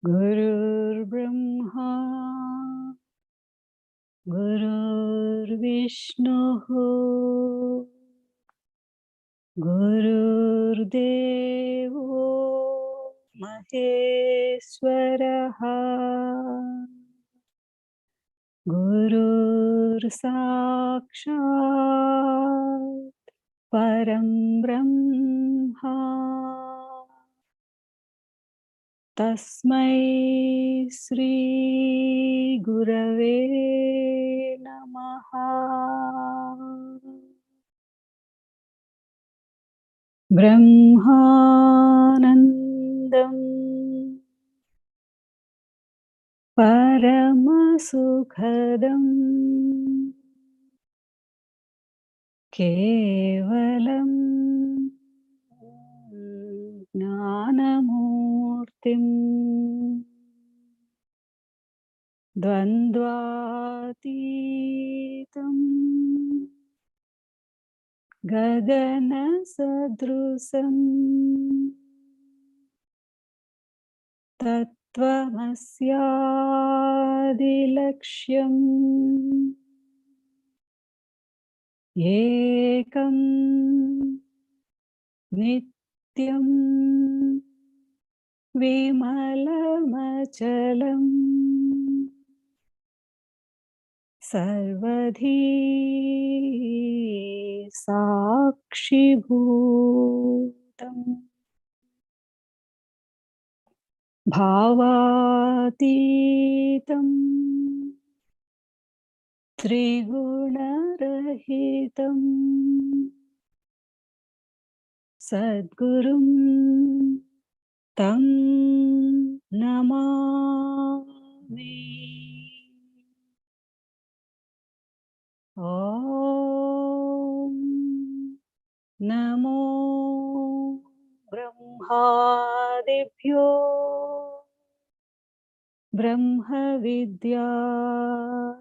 गुरुर्ब्रह्मा गुरुर्विष्णुः गुरुर्देवो महेश्वरः गुरुर्साक्षात् परं ब्रह्मा तस्मै श्री गुरवे नमः। ब्रह्मानन्दं परमसुखदं केवलं ज्ञानमूर्तिं द्वन्द्वातीतं गगनसदृशं तत्त्वमस्यादिलक्ष्यम् एकं नित्यं विमलमचलं सर्वधी साक्षिभूतम् भावातीतं त्रिगुणरहितं सद्गुरुं तं नमामि। ॐ नमो ब्रह्मादिभ्यो ब्रह्मविद्या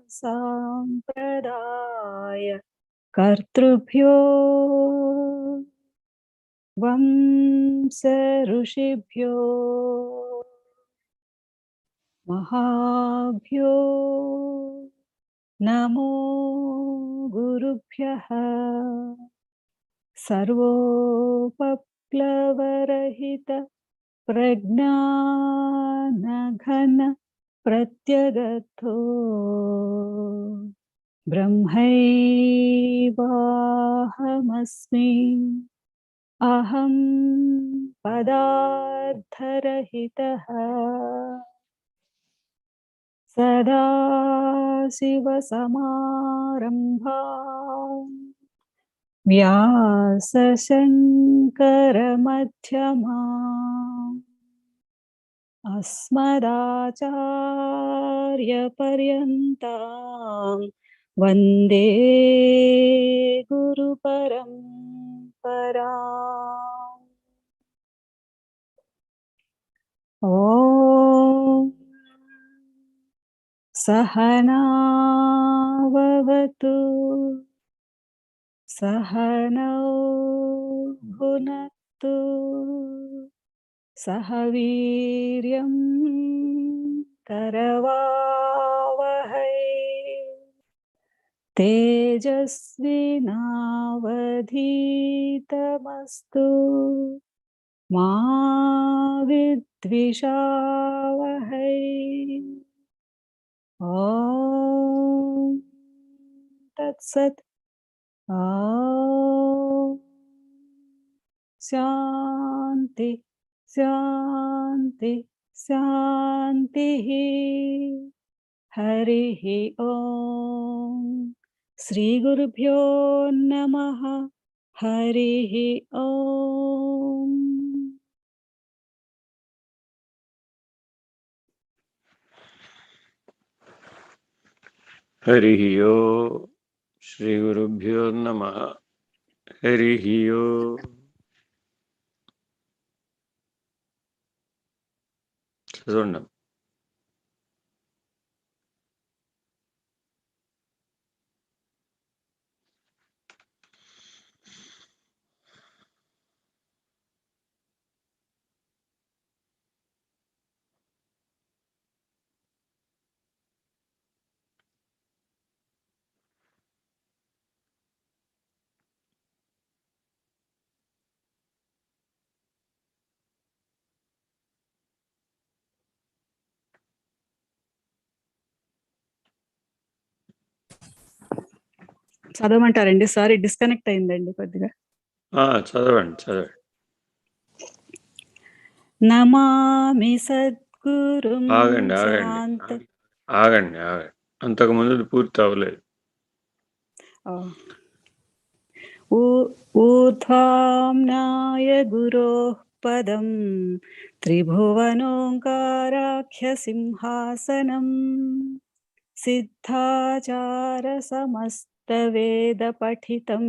सम्प्रदाय कर्तृभ्यो वंश ऋषिभ्यो महाभ्यो नमो गुरुभ्यः। सर्वोपप्लवरहित प्रज्ञानघन प्रत्यगतो ब्रह्मैवाहमस्मि। अहं पदार्थरहितः सदाशिवसमारम्भाम् व्यासशङ्करमध्यमाम् अस्मदाचार्यपर्यन्तां वन्दे गुरुपरम्पराम्। ॐ सहनाववतु सहनौ भुनक्तु सह वीर्यं करवावहै तेजस्विनावधीतमस्तु मा विद्विषावहै। ॐ तत्सत्। ॐ शान्ति शान्ति शान्तिः। हरिः ॐ श्रीगुरुभ्यो नमः। हरिः ॐ। हरिः ओम् श्रीगुरुभ्यो नमः। हरिः ओम्। चतुर्णम्। చదవమంటారండి? సారీ డిస్కనెక్ట్ అయిందండి కొద్దిగా. చదవండి చదవండి. నమామి సద్గురుం ఆగండి ఆగండి శాంత ఆగండి ఆగండి. అంతకు ముందు పూర్తి అవ్వలేదు. ఊర్ధ్వామ్నాయ గురోః పదం త్రిభువనోంకారాఖ్య సింహాసనం సిద్ధాచార సమస్త వేద పఠితం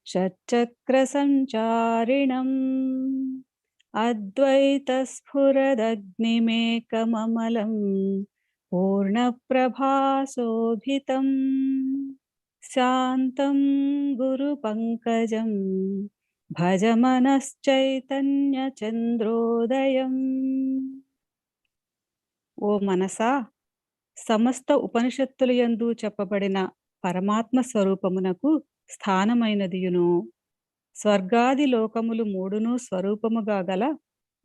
షట్చక్ర సంచారిణం అద్వైత స్ఫురదగ్నిమేకమమలం పూర్ణప్రభాశోభితం శాంతం గురు పంకజం భజ మనశ్చైతన్య చంద్రోదయం. ఓ మనసా, సమస్త ఉపనిషత్తుల యందు చెప్పబడిన పరమాత్మ స్వరూపమునకు స్థానమైనదియును స్వర్గాది లోకములు మూడును స్వరూపముగా గల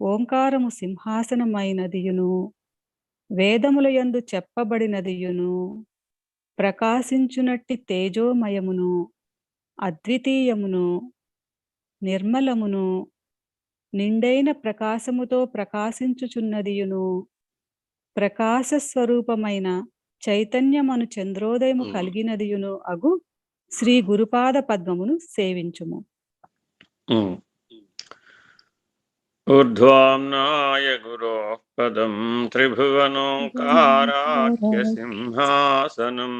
ఓంకారము సింహాసనమైనదియును వేదముల యందు చెప్పబడినదియును ప్రకాశించునట్టి తేజోమయమును అద్వితీయమును నిర్మలమును నిండైన ప్రకాశముతో ప్రకాశించుచున్నదియును ప్రకాశ స్వరూపమైన చైతన్యమను చంద్రోదయము కలిగినదియును అగు శ్రీ గురుపాద పద్మమును సేవించుము. ఊర్ధ్వామ్నాయ గురోః పదం త్రిభువనోంకారాఖ్య సింహాసనం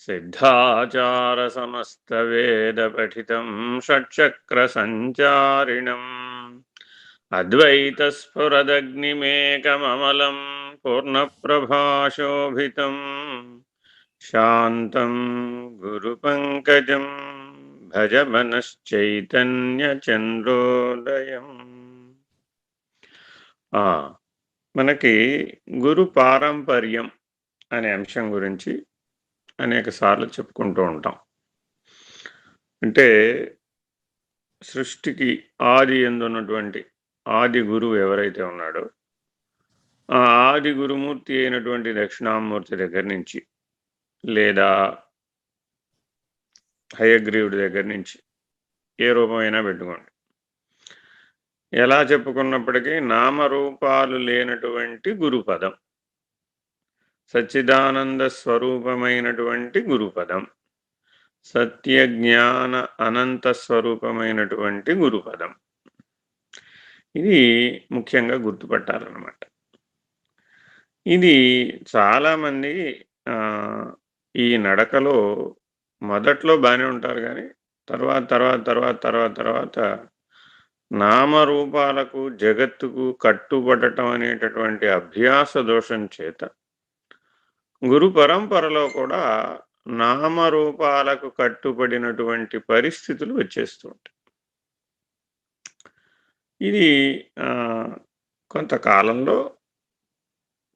సిద్ధాచార సమస్త వేద పఠితం షట్చక్ర సంచారిణం అద్వైత స్ఫురదగ్నిమేకమమలం పూర్ణప్రభాశోభితం శాంతం గురు పంకజం భజ మనశ్చైతన్య చంద్రోదయం. మనకి గురు పారంపర్యం అనే అంశం గురించి అనేక సార్లు చెప్పుకుంటూ ఉంటాం. అంటే సృష్టికి ఆది ఎందున్నటువంటి ఆది గురువు ఎవరైతే ఉన్నాడో ఆ ఆది గురుమూర్తి అయినటువంటి దక్షిణామూర్తి దగ్గర నుంచి లేదా హయగ్రీవుడి దగ్గర నుంచి ఏ రూపమైనా పెట్టుకోండి, ఎలా చెప్పుకున్నప్పటికీ నామరూపాలు లేనటువంటి గురుపదం, సచ్చిదానంద స్వరూపమైనటువంటి గురుపదం, సత్య జ్ఞాన అనంత స్వరూపమైనటువంటి గురుపదం. ఇది ముఖ్యంగా గుర్తుపట్టాలన్నమాట. ఇది చాలామంది ఈ నడకలో మొదట్లో బాగానే ఉంటారు, కానీ తర్వాత తర్వాత తర్వాత తర్వాత తర్వాత నామరూపాలకు జగత్తుకు కట్టుబడటం అనేటటువంటి అభ్యాస దోషం చేత గురు పరంపరలో కూడా నామరూపాలకు కట్టుబడినటువంటి పరిస్థితులు వచ్చేస్తూ ఉంటాయి. ఇది కొంతకాలంలో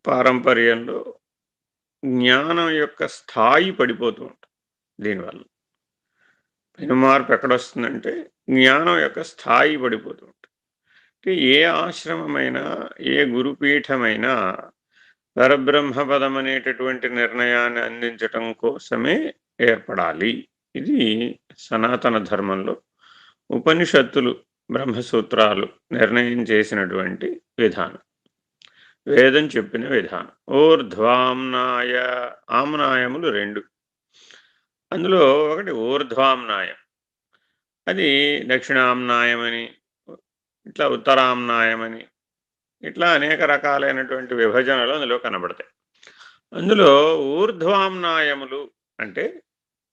పారంపర్యంలో జ్ఞానం యొక్క స్థాయి పడిపోతూ ఉంటుంది. దీనివల్ల పెను మార్పు ఎక్కడొస్తుందంటే జ్ఞానం యొక్క స్థాయి పడిపోతూ ఉంటుంది. అంటే ఏ ఆశ్రమమైనా ఏ గురుపీఠమైనా పరబ్రహ్మపదం అనేటటువంటి నిర్ణయాన్ని అందించటం కోసమే ఏర్పడాలి. ఇది సనాతన ధర్మంలో ఉపనిషత్తులు బ్రహ్మసూత్రాలు నిర్ణయం చేసినటువంటి విధానం, వేదం చెప్పిన విధానం. ఊర్ధ్వామ్నాయ, ఆమ్నాయములు రెండు, అందులో ఒకటి ఊర్ధ్వామ్నాయం, అది దక్షిణామ్నాయమని, ఇట్లా ఉత్తరామ్నాయమని, ఇట్లా అనేక రకాలైనటువంటి విభజనలు అందులో కనబడతాయి. అందులో ఊర్ధ్వామ్నాయములు అంటే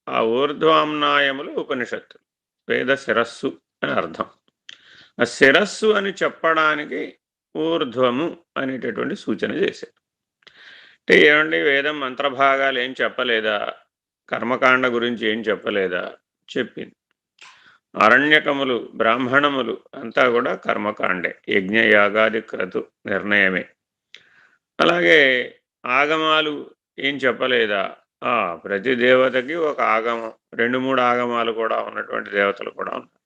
ఆ ఊర్ధ్వామ్నాయములు ఉపనిషత్తులు, వేద శిరస్సు అని అర్థం. ఆ శిరస్సు అని చెప్పడానికి ఊర్ధ్వము అనేటటువంటి సూచన చేశారు. అంటే ఏమండి, వేదం మంత్రభాగాలు ఏం చెప్పలేదా, కర్మకాండ గురించి ఏం చెప్పలేదా? చెప్పింది. అరణ్యకములు, బ్రాహ్మణములు అంతా కూడా కర్మకాండే, యజ్ఞయాగాది క్రతు నిర్ణయమే. అలాగే ఆగమాలు ఏం చెప్పలేదా? ప్రతి దేవతకి ఒక ఆగమం, 2-3 ఆగమాలు కూడా ఉన్నటువంటి దేవతలు కూడా ఉన్నారు.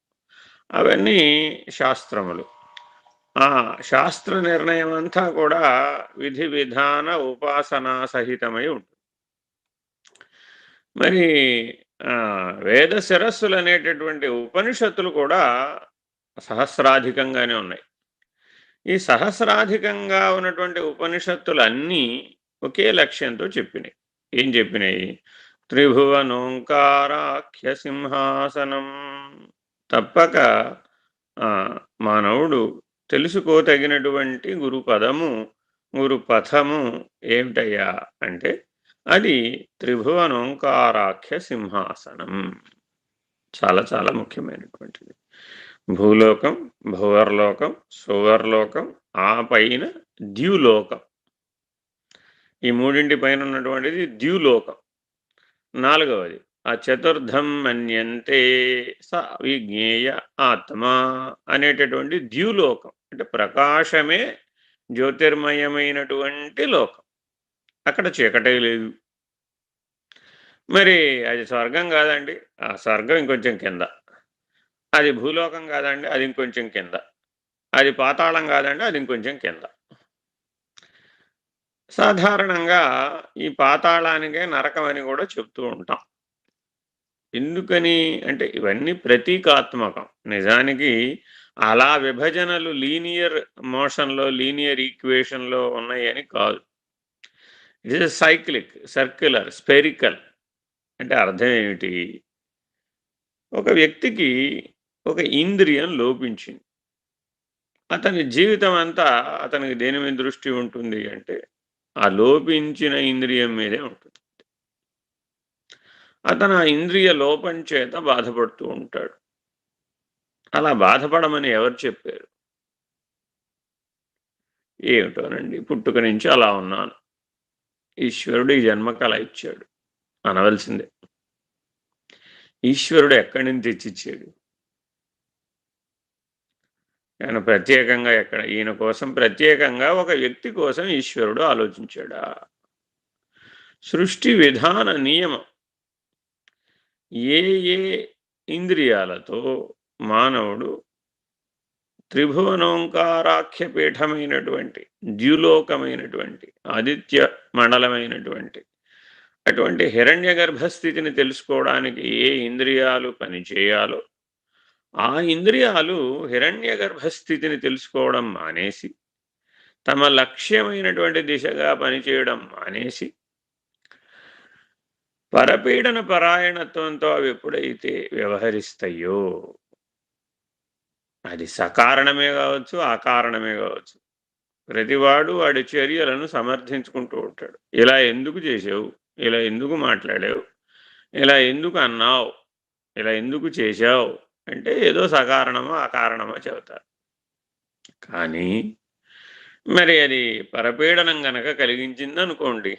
అవన్నీ శాస్త్రములు. శాస్త్ర నిర్ణయం అంతా కూడా విధి విధాన ఉపాసనా సహితమై ఉంటుంది. మరి వేద శిరస్సులు అనేటటువంటి ఉపనిషత్తులు కూడా సహస్రాధికంగానే ఉన్నాయి. ఈ సహస్రాధికంగా ఉన్నటువంటి ఉపనిషత్తులన్నీ ఒకే లక్ష్యంతో చెప్పినాయి. ఏం చెప్పినాయి? త్రిభువనోంకారాఖ్య సింహాసనం. తప్పక మానవుడు తెలుసుకోదగినటువంటి గురు పదము, గురు పథము ఏమిటయ్యా అంటే అది త్రిభువనోంకారాఖ్య సింహాసనం. చాలా చాలా ముఖ్యమైనటువంటిది. భూలోకం, భువర్లోకం, సువర్లోకం, ఆ పైన ద్యులోకం. ఈ మూడింటి పైన ఉన్నటువంటిది ద్యులోకం. నాలుగవది ఆ చతుర్థం మన్యంతే స విజ్ఞేయ ఆత్మ అనేటటువంటి ద్యులోకం. అంటే ప్రకాశమే జ్యోతిర్మయమైనటువంటి లోకం. అక్కడ చీకటే లేదు. మరి అది స్వర్గం కాదండి, ఆ స్వర్గం ఇంకొంచెం కింద. అది భూలోకం కాదండి, అది ఇంకొంచెం కింద. అది పాతాళం కాదండి, అది ఇంకొంచెం కింద. సాధారణంగా ఈ పాతాళానికే నరకం అని కూడా చెప్తూ ఉంటాం. ఎందుకని అంటే ఇవన్నీ ప్రతీకాత్మకం. నిజానికి అలా విభజనలు లీనియర్ మోషన్లో, లీనియర్ ఈక్వేషన్లో ఉన్నాయని కాదు. It is cyclic, circular, spherical. అంటే అర్థం ఏమిటి? ఒక వ్యక్తికి ఒక ఇంద్రియం లోపించింది. అతని జీవితం అంతా అతనికి దేని మీద దృష్టి ఉంటుంది అంటే ఆ లోపించిన ఇంద్రియం మీదే ఉంటుంది. అతను ఆ ఇంద్రియ లోపం చేత బాధపడుతూ ఉంటాడు. అలా బాధపడమని ఎవరు చెప్పారు? ఏమిటోనండి, పుట్టుక నుంచి అలా ఉన్నాను, ఈశ్వరుడు ఈ జన్మకు అలా ఇచ్చాడు అనవలసిందే. ఈశ్వరుడు ఎక్కడి నుంచి తెచ్చిచ్చాడు? ఆయన ప్రత్యేకంగా ఎక్కడ? ఈయన కోసం ప్రత్యేకంగా ఒక వ్యక్తి కోసం ఈశ్వరుడు ఆలోచించాడా? సృష్టి విధాన నియమం ఏ ఏ ఇంద్రియాలతో మానవుడు త్రిభువనోంకారాఖ్యపీఠమైనటువంటి ద్యులోకమైనటువంటి ఆదిత్య మండలమైనటువంటి అటువంటి హిరణ్య గర్భస్థితిని తెలుసుకోవడానికి ఏ ఇంద్రియాలు పనిచేయాలో ఆ ఇంద్రియాలు హిరణ్య గర్భస్థితిని తెలుసుకోవడం మానేసి తమ లక్ష్యమైనటువంటి దిశగా పనిచేయడం మానేసి పరపీడన పరాయణత్వంతో అవి ఎప్పుడైతే వ్యవహరిస్తాయో అది సకారణమే కావచ్చు, అకారణమే కావచ్చు, ప్రతివాడు వాడి చర్యలను సమర్థించుకుంటూ ఉంటాడు. ఇలా ఎందుకు చేసావు, ఇలా ఎందుకు మాట్లాడావు, ఇలా ఎందుకు అన్నావు, ఇలా ఎందుకు చేశావు అంటే ఏదో సకారణమో అకారణమో చెబుతారు. కానీ మరి అది పరపీడనం గనక కలిగించింది అనుకోండి,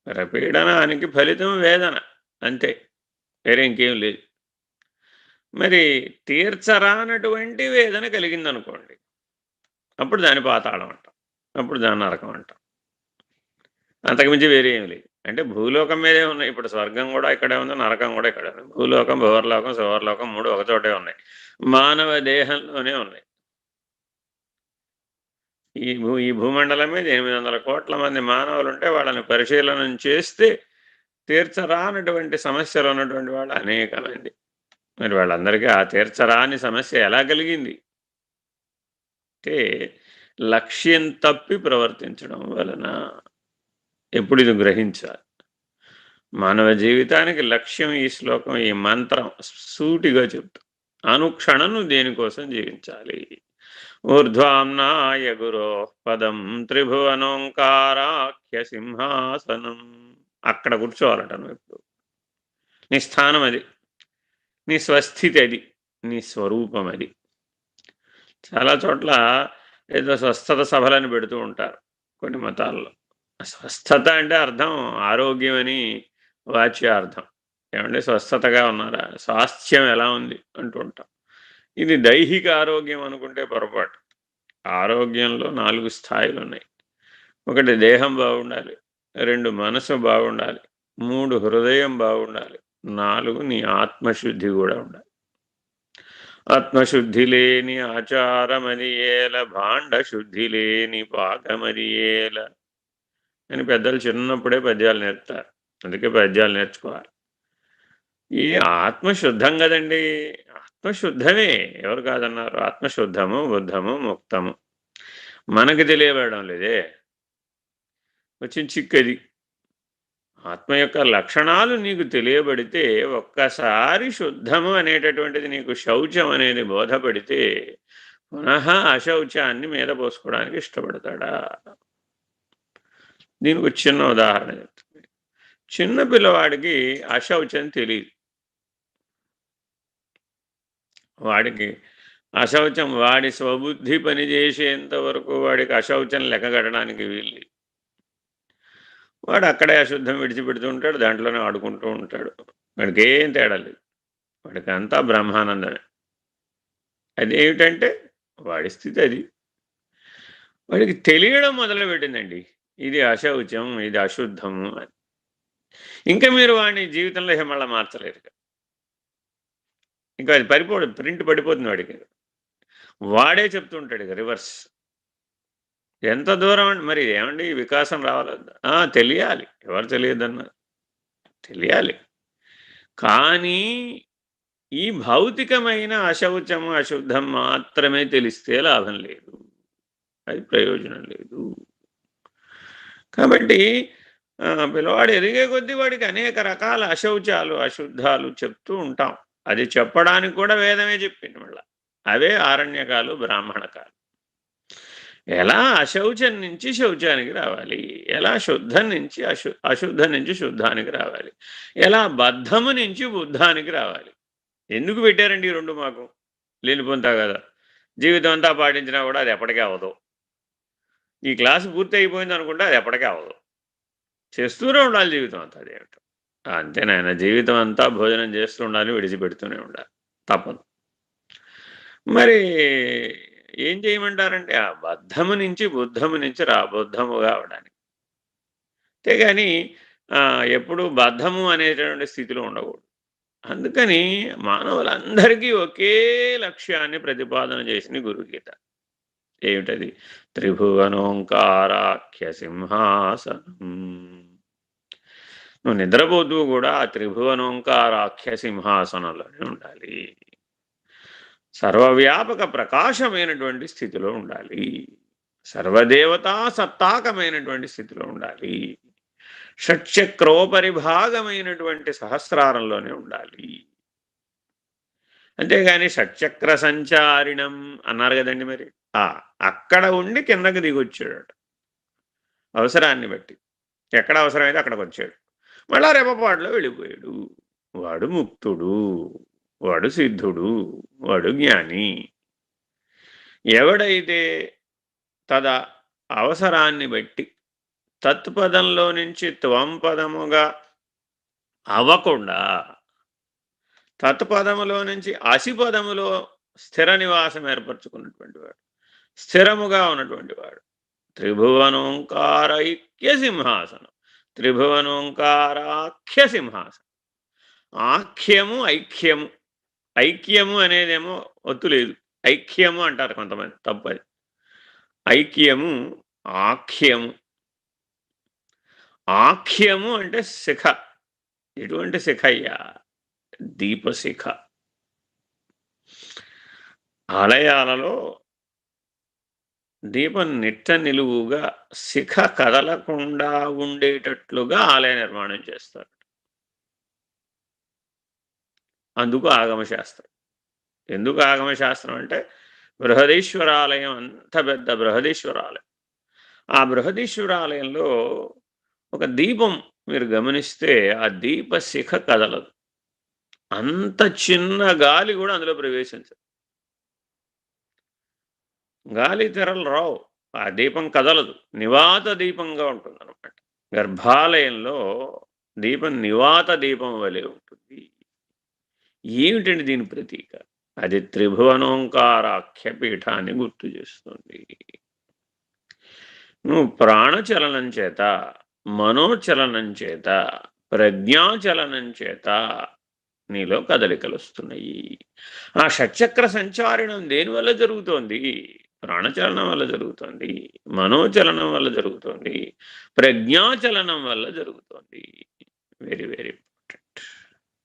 పరపీడనానికి ఫలితం వేదన, అంతే, వేరే ఇంకేం లేదు. మరి తీర్చరానటువంటి వేదన కలిగిందనుకోండి, అప్పుడు దాని పాతాళం అంటాం, అప్పుడు దాని నరకం అంటాం. అంతకుమించి వేరే ఏమి లేదు. అంటే భూలోకం మీదే ఉన్నాయి. ఇప్పుడు స్వర్గం కూడా ఇక్కడే ఉంది, నరకం కూడా ఇక్కడే ఉంది. భూలోకం, భువర్లోకం, సువర్లోకం 3 ఒకచోటే ఉన్నాయి. మానవ దేహంలోనే ఉన్నాయి. ఈ భూమండలం మీద 800 కోట్ల మంది మానవులు ఉంటే వాళ్ళని పరిశీలనం చేస్తే తీర్చరానటువంటి సమస్యలు ఉన్నటువంటి వాళ్ళు అనేక మంది. మరి వాళ్ళందరికీ ఆ తీర్చరాని సమస్య ఎలా కలిగింది అంటే లక్ష్యం తప్పి ప్రవర్తించడం వలన. ఎప్పుడు ఇది గ్రహించాలి. మానవ జీవితానికి లక్ష్యం ఈ శ్లోకం, ఈ మంత్రం సూటిగా చెప్తా. అనుక్షణం నువ్వు దేనికోసం జీవించాలి. ఊర్ధ్వాంనాయ గురో పదం త్రిభువనోంకారాఖ్య సింహాసనం. అక్కడ కూర్చోవాలట నువ్వు ఎప్పుడు. నీ స్థానం అది, నీ స్వస్థితి అది, నీ స్వరూపం అది. చాలా చోట్ల ఏదో స్వస్థత సభలని పెడుతూ ఉంటారు కొన్ని మతాల్లో. స్వస్థత అంటే అర్థం ఆరోగ్యం అని వాచ్యార్థం. ఏమంటే స్వస్థతగా ఉన్నారా, స్వాస్థ్యం ఎలా ఉంది అంటూ ఉంటాం. ఇది దైహిక ఆరోగ్యం అనుకుంటే పొరపాటు. ఆరోగ్యంలో 4 స్థాయిలు ఉన్నాయి. 1 దేహం బాగుండాలి, 2 మనసు బాగుండాలి, 3 హృదయం బాగుండాలి, 4 నీ ఆత్మశుద్ధి కూడా ఉండాలి. ఆత్మశుద్ధి లేని ఆచారమది ఏల, భాండ శుద్ధి లేని పాకమది ఏల అని పెద్దలు చిన్నప్పుడే పద్యాలు నేర్పుతారు. అందుకే పద్యాలు నేర్చుకోవాలి. ఈ ఆత్మ శుద్ధం గదండీ! ఆత్మ శుద్ధమే. ఎవరు కాదన్నారు? ఆత్మ శుద్ధము, బుద్ధము, ముక్తము. మనకు తెలియబడడం లేదే. వచ్చిన చిక్కది. ఆత్మ యొక్క లక్షణాలు నీకు తెలియబడితే, ఒక్కసారి శుద్ధము అనేటటువంటిది నీకు శౌచం అనేది బోధపడితే, పునః అశౌచాన్ని మీద పోసుకోవడానికి ఇష్టపడతాడా? దీనికొక చిన్న ఉదాహరణ చెప్తా. చిన్న పిల్లవాడికి అశౌచం తెలీదు. వాడికి అశౌచం వాడి స్వబుద్ధి పనిచేసేంత వరకు వాడికి అశౌచం లెక్కగట్టడానికి వీల్లేదు. వాడు అక్కడే అశుద్ధం విడిచిపెడుతూ ఉంటాడు. దాంట్లోనే ఆడుకుంటూ ఉంటాడు. వాడికేం తేడా లేదు. వాడికంతా బ్రహ్మానందమే. అదేమిటంటే వాడి స్థితి అది. వాడికి తెలియడం మొదలుపెట్టిందండి. ఇది అశౌచం, ఇది అశుద్ధము అని. ఇంకా మీరు వాడిని జీవితంలో మళ్ళా మార్చలేరు. ఇంకా అది ప్రింట్ పడిపోతుంది వాడికి. వాడే చెప్తూ ఉంటాడు ఇక రివర్స్. ఎంత దూరం అండి మరి ఏమండి వికాసం రావాలొద్దా? తెలియాలి. ఎవరు తెలియదన్నారు? తెలియాలి. కానీ ఈ భౌతికమైన అశౌచము, అశుద్ధం మాత్రమే తెలిస్తే లాభం లేదు. అది ప్రయోజనం లేదు. కాబట్టి పిల్లవాడు ఎదిగే కొద్దీ వాడికి అనేక రకాల అశౌచాలు, అశుద్ధాలు చెప్తూ ఉంటాం. అది చెప్పడానికి కూడా వేదమే చెప్పింది మళ్ళా. అవే ఆరణ్యకాలు, బ్రాహ్మణకాలు. ఎలా అశౌచం నుంచి శౌచానికి రావాలి, ఎలా శుద్ధం నుంచి అశుద్ధం నుంచి శుద్ధానికి రావాలి, ఎలా బద్ధము నుంచి బుద్ధానికి రావాలి. ఎందుకు పెట్టారండి ఈ రెండు మాకు? లేనిపోతా కదా, జీవితం అంతా పాటించినా కూడా అది ఎప్పటికే అవ్వదు. ఈ క్లాసు పూర్తి అయిపోయింది అనుకుంటే అది ఎప్పటికే అవ్వదు. చేస్తూనే ఉండాలి జీవితం అంతా. అదేమిటో అంతేనాయన, జీవితం అంతా భోజనం చేస్తూ ఉండాలి, విడిచిపెడుతూనే ఉండాలి, తప్పదు. మరి ఏం చేయమంటారంటే ఆ బద్ధము నుంచి బుద్ధము నుంచి బుద్ధముగా అవడానికి. అంతేగాని ఎప్పుడు బద్ధము అనేటటువంటి స్థితిలో ఉండకూడదు. అందుకని మానవులందరికీ ఒకే లక్ష్యాన్ని ప్రతిపాదన చేసింది గురుగీత. ఏమిటది? త్రిభువనోంకారాఖ్య సింహాసనం. నువ్వు నిద్రపోతూ కూడా ఆ త్రిభువనోంకారాఖ్య సింహాసనంలోనే ఉండాలి. సర్వవ్యాపక ప్రకాశమైనటువంటి స్థితిలో ఉండాలి. సర్వదేవతా సత్తాకమైనటువంటి స్థితిలో ఉండాలి. షట్చక్రోపరిభాగమైనటువంటి సహస్రారంలోనే ఉండాలి. అంతేగాని షట్చక్ర సంచారిణం అన్నారు కదండి. మరి అక్కడ ఉండి కిందకి దిగొచ్చాడు అవసరాన్ని బట్టి. ఎక్కడ అవసరమైతే అక్కడికి వచ్చాడు. మళ్ళా రెపపాటులో వెళ్ళిపోయాడు. వాడు ముక్తుడు, వాడు సిద్ధుడు, వాడు జ్ఞాని. ఎవడైతే తద అవసరాన్ని బట్టి తత్పదంలో నుంచి త్వం పదముగా అవ్వకుండా తత్పదములో నుంచి అసిపదములో స్థిర నివాసం ఏర్పరచుకున్నటువంటి వాడు, స్థిరముగా ఉన్నటువంటి వాడు. త్రిభువనోంకారైక్య సింహాసనం, త్రిభువనోంకారాఖ్య సింహాసనం. ఆఖ్యము ఐక్యము. ఐక్యము అనేదేమో ఒత్తు లేదు, ఐక్యము అంటారు కొంతమంది, తప్పది. ఐక్యము ఆఖ్యము. ఆఖ్యము అంటే శిఖ. ఎటువంటి శిఖ అయ్యా? దీపశిఖ. ఆలయాలలో దీపం నిట్ట నిలువుగా శిఖ కదలకుండా ఉండేటట్లుగా ఆలయ నిర్మాణం చేస్తారు. అందుకు ఆగమశాస్త్రం. ఎందుకు ఆగమశాస్త్రం అంటే బృహదీశ్వరాలయం అంత పెద్ద బృహదీశ్వరాలయం. ఆ బృహదీశ్వరాలయంలో ఒక దీపం మీరు గమనిస్తే ఆ దీప శిఖ కదలదు. అంత చిన్న గాలి కూడా అందులో ప్రవేశించదు. గాలి తెరలు రావు, ఆ దీపం కదలదు, నివాత దీపంగా ఉంటుంది అనమాట. గర్భాలయంలో దీపం నివాత దీపం వలె ఉంటుంది. ఏమిటండి దీని ప్రతీక? అది త్రిభువనోంకారాఖ్య పీఠాన్ని గుర్తు చేస్తుంది. నువ్వు ప్రాణచలనం చేత, మనోచలనం చేత, ప్రజ్ఞాచలనం చేత నీలో కదలికలు వస్తున్నాయి. ఆ షట్చక్ర సంచారణం దేనివల్ల జరుగుతోంది? ప్రాణచలనం వల్ల జరుగుతోంది, మనోచలనం వల్ల జరుగుతోంది, ప్రజ్ఞాచలనం వల్ల జరుగుతోంది. Very very important.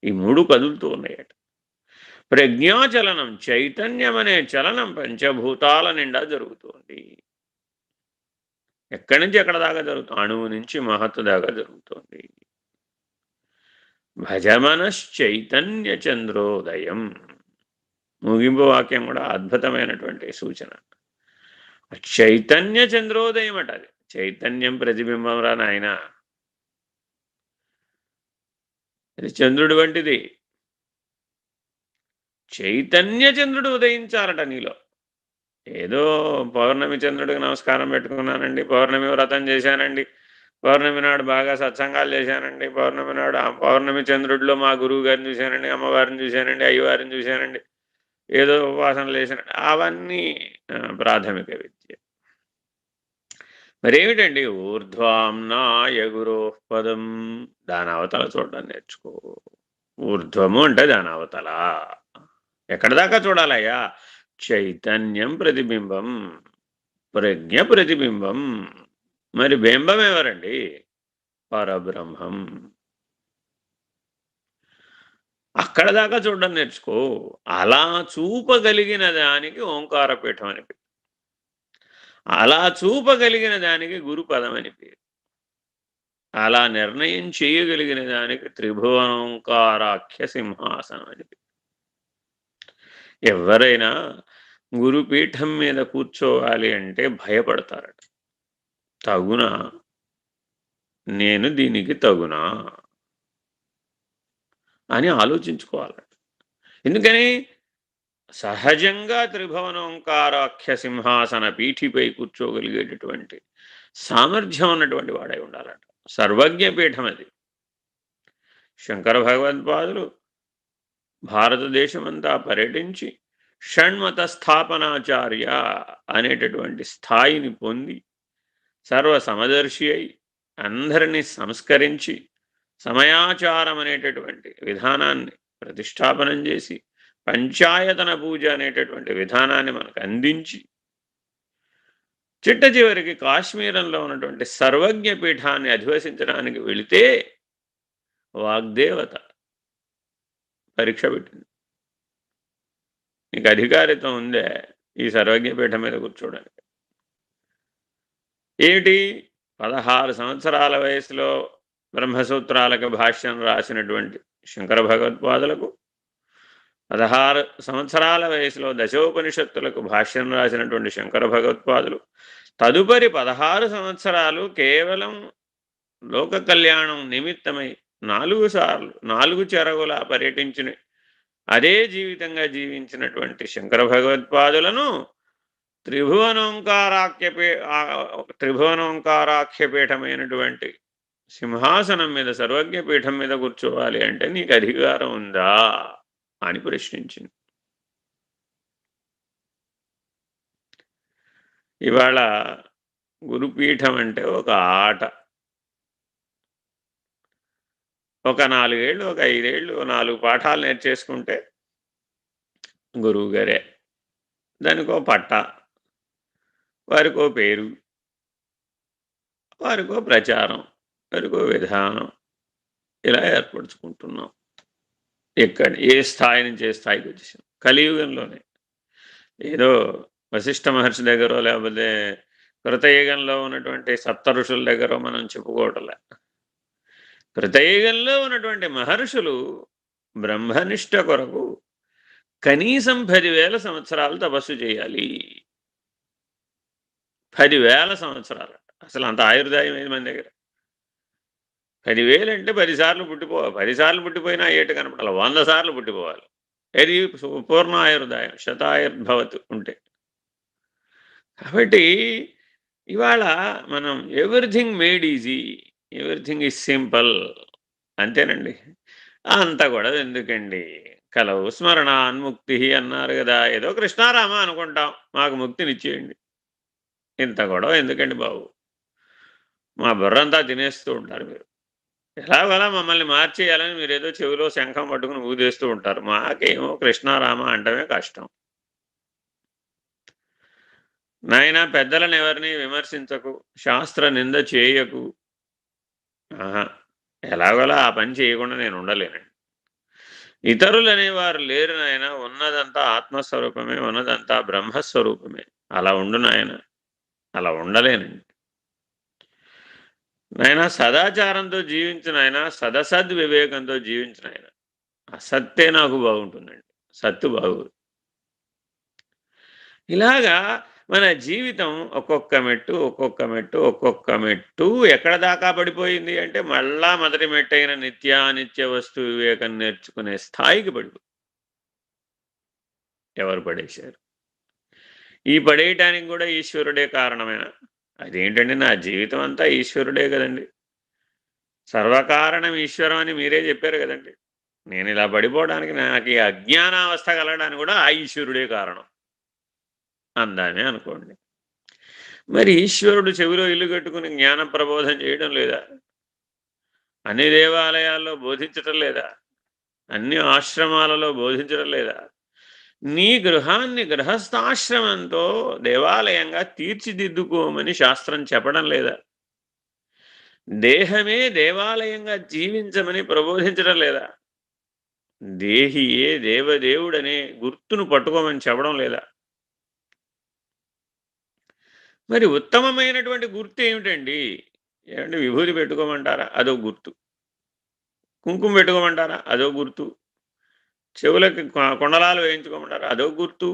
ఈ 3 కదులుతూ ఉన్నాయట. ప్రజ్ఞాచలనం, చైతన్యం అనే చలనం పంచభూతాల నిండా జరుగుతోంది. ఎక్కడి నుంచి ఎక్కడ దాకా జరుగుతుంది? అణువు నుంచి మహత్తు దాకా జరుగుతోంది. భజమనశ్చైతన్య చంద్రోదయం. ముగింపు వాక్యం కూడా అద్భుతమైనటువంటి సూచన. చైతన్య చంద్రోదయం అట. అది చైతన్యం ప్రతిబింబం రా నాయన. అది చంద్రుడి వంటిది. చైతన్య చంద్రుడు ఉదయించాలట నీలో. ఏదో పౌర్ణమి చంద్రుడికి నమస్కారం పెట్టుకున్నానండి, పౌర్ణమి వ్రతం చేశానండి, పౌర్ణమి నాడు బాగా సత్సంగాలు చేశానండి, పౌర్ణమి నాడు ఆ పౌర్ణమి చంద్రుడిలో మా గురువు గారిని చూశానండి, అమ్మవారిని చూశానండి, అయ్యవారిని చూశానండి, ఏదో ఉపాసనలు చేశానండి, అవన్నీ ప్రాథమిక విద్య. మరేమిటండి ఊర్ధ్వాంనాయ గురోః పదం, దాని అవతల చూడడం నేర్చుకో. ఊర్ధ్వము అంటే దాని అవతల. ఎక్కడ దాకా చూడాలయ్యా? చైతన్యం ప్రతిబింబం, ప్రజ్ఞ ప్రతిబింబం. మరి బింబం ఎవరండి? పరబ్రహ్మం. అక్కడ దాకా చూడడం నేర్చుకో. అలా చూపగలిగిన దానికి ఓంకారపీఠం అని పేరు. అలా చూపగలిగిన దానికి గురుపదం అని పేరు. అలా నిర్ణయం చేయగలిగిన దానికి త్రిభువనోంకారాఖ్య సింహాసనం అని పేరు. ఎవరైనా గురుపీఠం మీద కూర్చోవాలి అంటే భయపడతారట. తగునా? నేను దీనికి తగునా అని ఆలోచించుకోవాలట. ఎందుకని? సహజంగా త్రిభువనోంకారాఖ్య సింహాసన పీఠిపై కూర్చోగలిగేటటువంటి సామర్థ్యం ఉన్నటువంటి వాడై ఉండాలట. సర్వజ్ఞ పీఠం అది. శంకర భగవత్పాదులు భారతదేశమంతా పర్యటించి షణ్మత స్థాపనాచార్య అనేటటువంటి స్థాయిని పొంది సర్వసమదర్శి అయి అందరినీ సంస్కరించి సమయాచారం అనేటటువంటి విధానాన్ని ప్రతిష్టాపనం చేసి పంచాయతన పూజ అనేటటువంటి విధానాన్ని మనకు అందించి చిట్ట చివరికి కాశ్మీరంలో ఉన్నటువంటి సర్వజ్ఞ పీఠాన్ని అధివసించడానికి వెళితే వాగ్దేవత పరీక్ష పెట్టింది. నీకు అధికారిత్వం ఉందే ఈ సర్వజ్ఞ పీఠం మీద కూర్చోడానికి? ఏమిటి? 16 సంవత్సరాల వయసులో బ్రహ్మసూత్రాలకు భాష్యం రాసినటువంటి శంకర భగవత్పాదులకు, 16 సంవత్సరాల వయసులో దశోపనిషత్తులకు భాష్యం రాసినటువంటి శంకర భగవత్పాదులు, తదుపరి 16 సంవత్సరాలు కేవలం లోక కళ్యాణం నిమిత్తమై 4 సార్లు 4 చెరగులా పర్యటించిన అదే జీవితంగా జీవించినటువంటి శంకర భగవత్పాదులను త్రిభువనోంకారాఖ్యపీఠమైనటువంటి సింహాసనం మీద సర్వజ్ఞ పీఠం మీద కూర్చోవాలి అంటే నీకు అధికారం ఉందా అని ప్రశ్నించింది. ఇవాళ గురుపీఠం అంటే ఒక ఆట. ఒక 4 ఏళ్ళు, ఒక 5 ఏళ్ళు, 4 పాఠాలు నేర్చేసుకుంటే గురువుగారే. దానికో పట్ట, వారికో పేరు, వారికో ప్రచారం, వారికో విధానం, ఇలా ఏర్పరచుకుంటున్నాం. ఎక్కడ ఏ స్థాయి నుంచి ఏ స్థాయికి వచ్చేసాం? కలియుగంలోనే. ఏదో వశిష్ఠ మహర్షి దగ్గర లేకపోతే కృతయుగంలో ఉన్నటువంటి సప్త ఋషుల దగ్గర మనం చెప్పుకోవటంలే. కృతయుగంలో ఉన్నటువంటి మహర్షులు బ్రహ్మనిష్ట కొరకు కనీసం 10,000 సంవత్సరాలు తపస్సు చేయాలి. 10,000 సంవత్సరాలు. అసలు అంత ఆయుర్దాయం ఏది మన దగ్గర? 10,000 అంటే 10 సార్లు పుట్టిపోవాలి. 10 సార్లు పుట్టిపోయినా ఏటు కనపడాలి. 100 సార్లు పుట్టిపోవాలి. ఏది పూర్ణ ఆయుర్దాయం, శతాయుర్భవత్ ఉంటే. కాబట్టి ఇవాళ మనం everything made easy, everything is simple అంతేనండి. అంత గొడవ ఎందుకండి? కలవు స్మరణాన్ముక్తి అన్నారు కదా, ఏదో కృష్ణారామ అనుకుంటాం, మాకు ముక్తినిచ్చేయండి. ఇంత గొడవ ఎందుకండి బాబు? మా బుర్రంతా తినేస్తూ ఉంటారు మీరు. ఎలాగోలా మమ్మల్ని మార్చేయాలని మీరు ఏదో చెవిలో శంఖం పట్టుకుని ఊదేస్తూ ఉంటారు. మాకేమో కృష్ణారామ అంటమే కష్టం. నాయనా పెద్దలను ఎవరిని విమర్శించకు, శాస్త్ర నింద చేయకు. ఆహా, ఎలాగోలా ఆ పని చేయకుండా నేను ఉండలేనండి. ఇతరులనేవారు లేరు నాయన. ఉన్నదంతా ఆత్మస్వరూపమే, ఉన్నదంతా బ్రహ్మస్వరూపమే. అలా ఉండు నాయన. అలా ఉండలేనండి. నాయనా సదాచారంతో జీవించు నాయనా, సదసద్వివేకంతో జీవించు నాయన. అసత్తే నాకు బాగుంటుందండి. సత్తు బాగోదు. ఇలాగా మన జీవితం ఒక్కొక్క మెట్టు, ఒక్కొక్క మెట్టు, ఒక్కొక్క మెట్టు ఎక్కడ దాకా పడిపోయింది అంటే, మళ్ళా మొదటి మెట్టైన నిత్యానిత్య వస్తు వివేకం నేర్చుకునే స్థాయికి పడిపోయింది. ఎవరు పడేశారు? ఈ పడేయటానికి కూడా ఈశ్వరుడే కారణమేనా? అదేంటండి, నా జీవితం అంతా ఈశ్వరుడే కదండి. సర్వకారణం ఈశ్వరం అని మీరే చెప్పారు కదండి. నేను ఇలా పడిపోవడానికి, నాకు ఈ అజ్ఞానావస్థ కలగడానికి కూడా ఆ ఈశ్వరుడే కారణం అందామే అనుకోండి. మరి ఈశ్వరుడు చెవిలో ఇల్లు కట్టుకుని జ్ఞాన ప్రబోధం చేయడం లేదా? అన్ని దేవాలయాల్లో బోధించటం లేదా? అన్ని ఆశ్రమాలలో బోధించడం లేదా? నీ గృహాన్ని గృహస్థాశ్రమంతో దేవాలయంగా తీర్చిదిద్దుకోమని శాస్త్రం చెప్పడం లేదా? దేహమే దేవాలయంగా జీవించమని ప్రబోధించడం లేదా? దేహియే దేవదేవుడనే గుర్తును పట్టుకోమని చెప్పడం లేదా? మరి ఉత్తమమైనటువంటి గుర్తు ఏమిటండి? ఏమంటే విభూతి పెట్టుకోమంటారా? అదో గుర్తు. కుంకుమ పెట్టుకోమంటారా? అదో గుర్తు. చెవులకి కుండలాలు వేయించుకోమంటారా? అదో గుర్తు.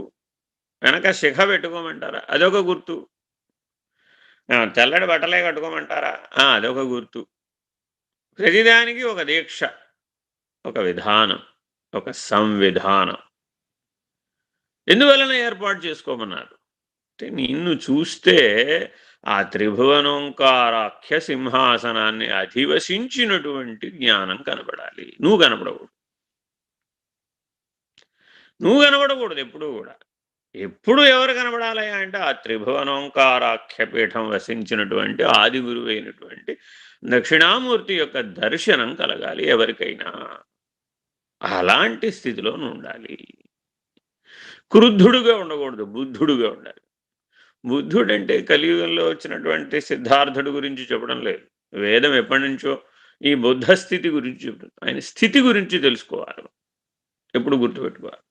వెనక శిఖ పెట్టుకోమంటారా? అదొక గుర్తు. తెల్లటి బట్టలే కట్టుకోమంటారా? అదొక గుర్తు. ప్రతిదానికి ఒక దీక్ష, ఒక విధానం, ఒక సంవిధానం ఎందువలన ఏర్పాటు చేసుకోమన్నారు అంటే, నిన్ను చూస్తే ఆ త్రిభువనోంకారాఖ్య సింహాసనాన్ని అధివసించినటువంటి జ్ఞానం కనబడాలి. నువ్వు కనబడకూడదు. నువ్వు కనబడకూడదు ఎప్పుడూ కూడా. ఎప్పుడు ఎవరు కనబడాలయా అంటే, ఆ త్రిభువనోంకారాఖ్య పీఠం వసించినటువంటి ఆది గురువైనటువంటి దక్షిణామూర్తి యొక్క దర్శనం కలగాలి ఎవరికైనా. అలాంటి స్థితిలో ఉండాలి. క్రుద్ధుడుగా ఉండకూడదు, బుద్ధుడుగా ఉండాలి. బుద్ధుడంటే కలియుగంలో వచ్చినటువంటి సిద్ధార్థుడు గురించి చెప్పడం లేదు. వేదం ఎప్పటి నుంచో ఈ బుద్ధ స్థితి గురించి చెప్తుంది. ఆయన స్థితి గురించి తెలుసుకోవాలి. ఎప్పుడు గుర్తుపెట్టుకోవాలి.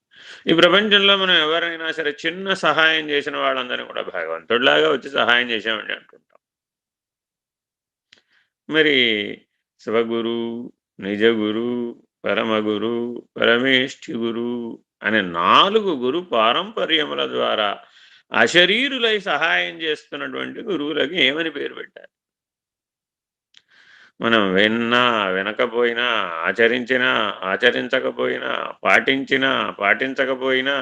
ఈ ప్రపంచంలో మనం ఎవరైనా సరే చిన్న సహాయం చేసిన వాళ్ళందరినీ కూడా భగవంతుడిలాగా వచ్చి సహాయం చేశామని అంటుంటాం. మరి శివగురు, నిజగురు, పరమగురు, పరమేష్ఠి గురు అనే 4 గురు పారంపర్యముల ద్వారా అశరీరులై సహాయం చేస్తున్నటువంటి గురువులకి ఏమని పేరు పెట్టారు? మనం విన్నా, వినకపోయినా, ఆచరించినా, ఆచరించకపోయినా, పాటించినా, పాటించకపోయినా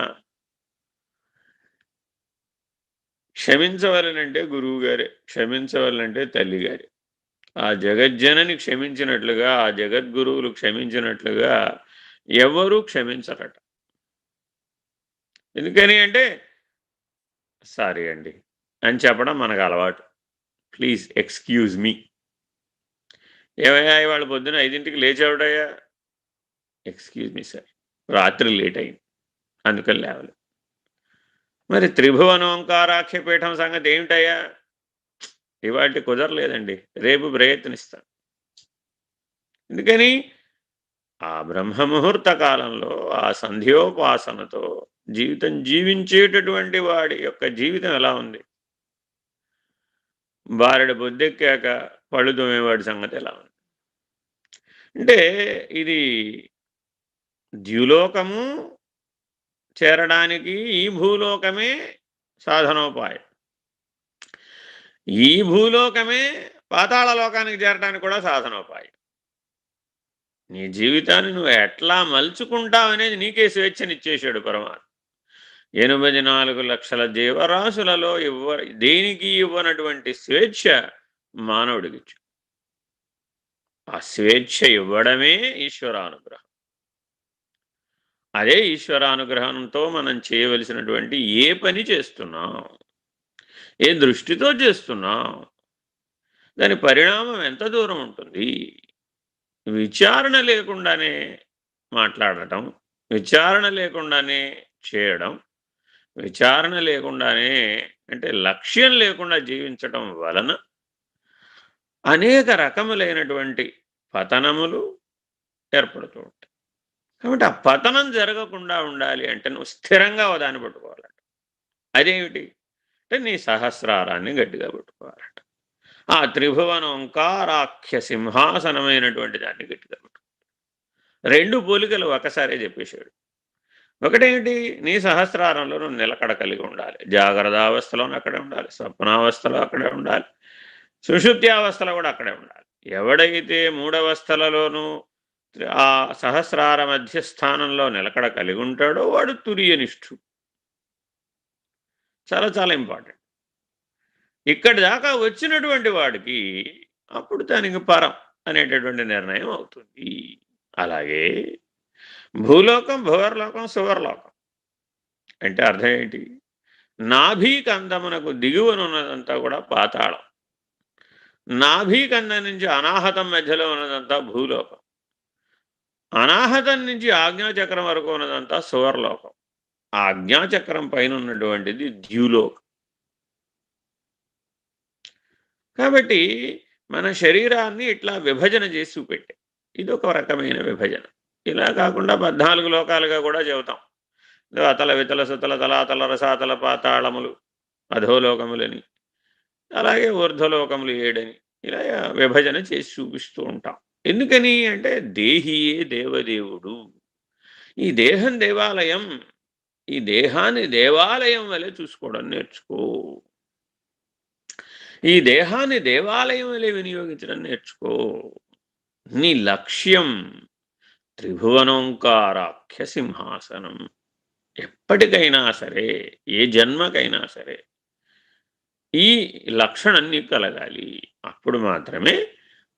క్షమించవలనంటే గురువుగారే, క్షమించవలనంటే తల్లిగారే. ఆ జగజ్జనని క్షమించినట్లుగా, ఆ జగద్గురువులు క్షమించినట్లుగా ఎవరూ క్షమించరట. ఎందుకని అంటే, సారీ అండి అని చెప్పడం మనకు అలవాటు. Please excuse me. ఏవయ్యా ఇవాళ పొద్దున 5కి లేచావుటయ్యా? ఎక్స్‌క్యూజ్ మీ సార్, రాత్రి లేట్ అయింది. అందుకని లేవలేదు. మరి త్రిభువనోంకారాఖ్య పీఠం సంగతి ఏమిటయ్యా? ఇవాల్టి కుదరలేదండి. రేపు ప్రయత్నిస్తాను. ఎందుకని? ఆ బ్రహ్మముహూర్త కాలంలో ఆ సంధ్యోపాసనతో జీవితం జీవించేటటువంటి వాడి యొక్క జీవితం ఎలా ఉంది? బారెడు బొద్దెక్కాక పళ్ళు తోమేవాడి సంగతి ఎలా ఉంది? అంటే ఇది ద్యులోకము చేరడానికి ఈ భూలోకమే సాధనోపాయం. ఈ భూలోకమే పాతాళ లోకానికి చేరడానికి కూడా సాధనోపాయం. నీ జీవితాన్ని నువ్వు ఎట్లా మలుచుకుంటావనేది నీకే స్వేచ్ఛనిచ్చేశాడు పరమాత్మ. 84 లక్షల జీవరాశులలో దేనికి ఇవ్వనటువంటి స్వేచ్ఛ మానవుడికి. ఆ స్వేచ్ఛ ఇవ్వడమే ఈశ్వరానుగ్రహం. అదే ఈశ్వరానుగ్రహంతో మనం చేయవలసినటువంటి ఏ పని చేస్తున్నాం, ఏ దృష్టితో చేస్తున్నాం, దాని పరిణామం ఎంత దూరం ఉంటుంది? విచారణ లేకుండానే మాట్లాడటం, విచారణ లేకుండానే చేయడం, విచారణ లేకుండానే అంటే లక్ష్యం లేకుండా జీవించటం వలన అనేక రకములైనటువంటి పతనములు ఏర్పడుతూ ఉంటాయి. కాబట్టి ఆ పతనం జరగకుండా ఉండాలి అంటే నువ్వు స్థిరంగా ఓ దాన్ని పట్టుకోవాలట. అదేమిటి అంటే నీ సహస్రారాన్ని గట్టిగా పట్టుకోవాలట. ఆ త్రిభువన ఓంకారాఖ్య సింహాసనమైనటువంటి దాన్ని గట్టిగా పట్టుకో. 2 పోలికలు ఒకసారే చెప్పేశాడు. ఒకటేమిటి నీ సహస్రారంలో నువ్వు నిలకడ కలిగి ఉండాలి. జాగ్రత్త అవస్థలోనూ అక్కడే ఉండాలి, స్వప్నావస్థలో అక్కడే ఉండాలి, సుషుప్తి అవస్థలో కూడా అక్కడే ఉండాలి. ఎవడైతే మూడవస్థలలోనూ ఆ సహస్రార మధ్యస్థానంలో నిలకడ కలిగి ఉంటాడో వాడు తురియనిష్ఠుడు. చాలా చాలా ఇంపార్టెంట్. ఇక్కడి దాకా వచ్చినటువంటి వాడికి అప్పుడు దానికి పరం అనేటటువంటి నిర్ణయం అవుతుంది. అలాగే భూలోకం, భువర్లోకం, సువర్లోకం అంటే అర్థం ఏంటి? నాభీకందమునకు దిగువనున్నదంతా కూడా పాతాళం, నాభీకందం నుంచి అనాహతం మధ్యలో ఉన్నదంతా భూలోకం, అనాహతం నుంచి ఆజ్ఞాచక్రం వరకు ఉన్నదంతా సువర్లోకం, ఆ ఆజ్ఞాచక్రం పైన ఉన్నటువంటిది ద్యులోకం. కాబట్టి మన శరీరాన్ని ఇట్లా విభజన చేసి చూపెట్టే ఇదొక రకమైన విభజన. ఇలా కాకుండా 14 లోకాలుగా కూడా చెబుతాం. అతల వితల సుతల తలాతల రసాతల పాతాళములు అధోలోకములని, అలాగే ఊర్ధ్వలోకములు 7 అని ఇలా విభజన చేసి చూపిస్తూ ఉంటాం. ఎందుకని అంటే దేహియే దేవదేవుడు. ఈ దేహం దేవాలయం. ఈ దేహాన్ని దేవాలయం వలె చూసుకోవడం నేర్చుకో. ఈ దేహాన్ని దేవాలయం వలె వినియోగించడం నేర్చుకో. నీ లక్ష్యం త్రిభువనోంకారాఖ్య సింహాసనం. ఎప్పటికైనా సరే, ఏ జన్మకైనా సరే ఈ లక్షణం నీకు కలగాలి. అప్పుడు మాత్రమే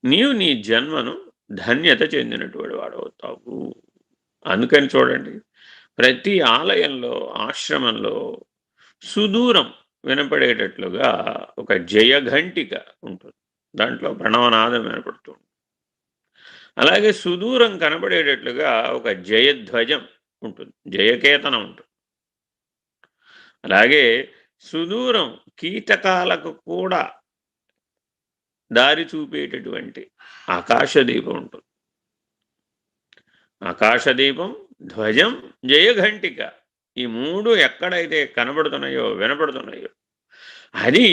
నీవు నీ జన్మను ధన్యత చెందినటువంటి వాడవుతావు. అందుకని చూడండి, ప్రతి ఆలయంలో, ఆశ్రమంలో సుదూరం వినపడేటట్లుగా ఒక జయఘంటిక ఉంటుంది. దాంట్లో ప్రణవనాదం వినపడుతుంది. అలాగే సుదూరం కనబడేటట్లుగా ఒక జయధ్వజం ఉంటుంది, జయకేతనం ఉంటుంది. అలాగే సుదూరం కీటకాలకు కూడా దారి చూపేటటువంటి ఆకాశదీపం ఉంటుంది. ఆకాశదీపం, ధ్వజం, జయఘంటిక ఈ 3 ఎక్కడైతే కనబడుతున్నాయో, వినపడుతున్నాయో అది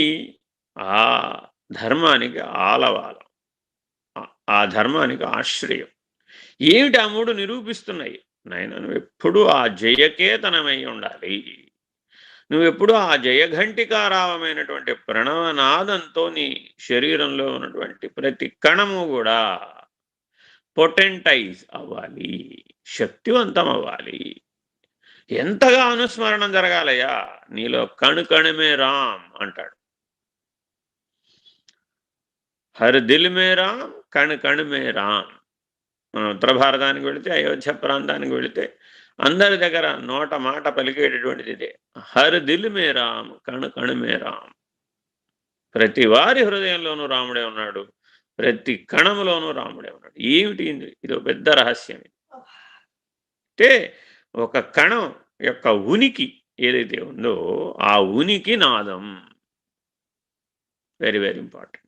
ఆ ధర్మానికి ఆలవాలం, ఆ ధర్మానికి ఆశ్రయం. ఏమిటి ఆ 3 నిరూపిస్తున్నాయి? నాయన నువ్వెప్పుడూ ఆ జయకేతనమై ఉండాలి. నువ్వెప్పుడూ ఆ జయఘంటికారావమైనటువంటి ప్రణవనాదంతో నీ శరీరంలో ఉన్నటువంటి ప్రతి కణము కూడా పొటెంటైజ్ అవ్వాలి, శక్తివంతం అవ్వాలి. ఎంతగా అనుస్మరణం జరగాలయ్యా? నీలో కణుకణమే రామ్ అంటాడు. హర్ దిల్ మే రామ్, కణ్ కణ్ మే రామ్. మనం ఉత్తర భారతానికి వెళితే, అయోధ్య ప్రాంతానికి వెళితే అందరి దగ్గర నోట మాట పలికేటటువంటిది ఇదే, హర్ దిల్ మే రామ్, కణ్ కణ్ మే రామ్. ప్రతి వారి హృదయంలోనూ రాముడే ఉన్నాడు, ప్రతి కణములోనూ రాముడే ఉన్నాడు. ఏమిటి ఇది? పెద్ద రహస్యం. అంటే ఒక కణం యొక్క ఉనికి ఏదైతే ఉందో ఆ ఉనికి నాదం. Very very important.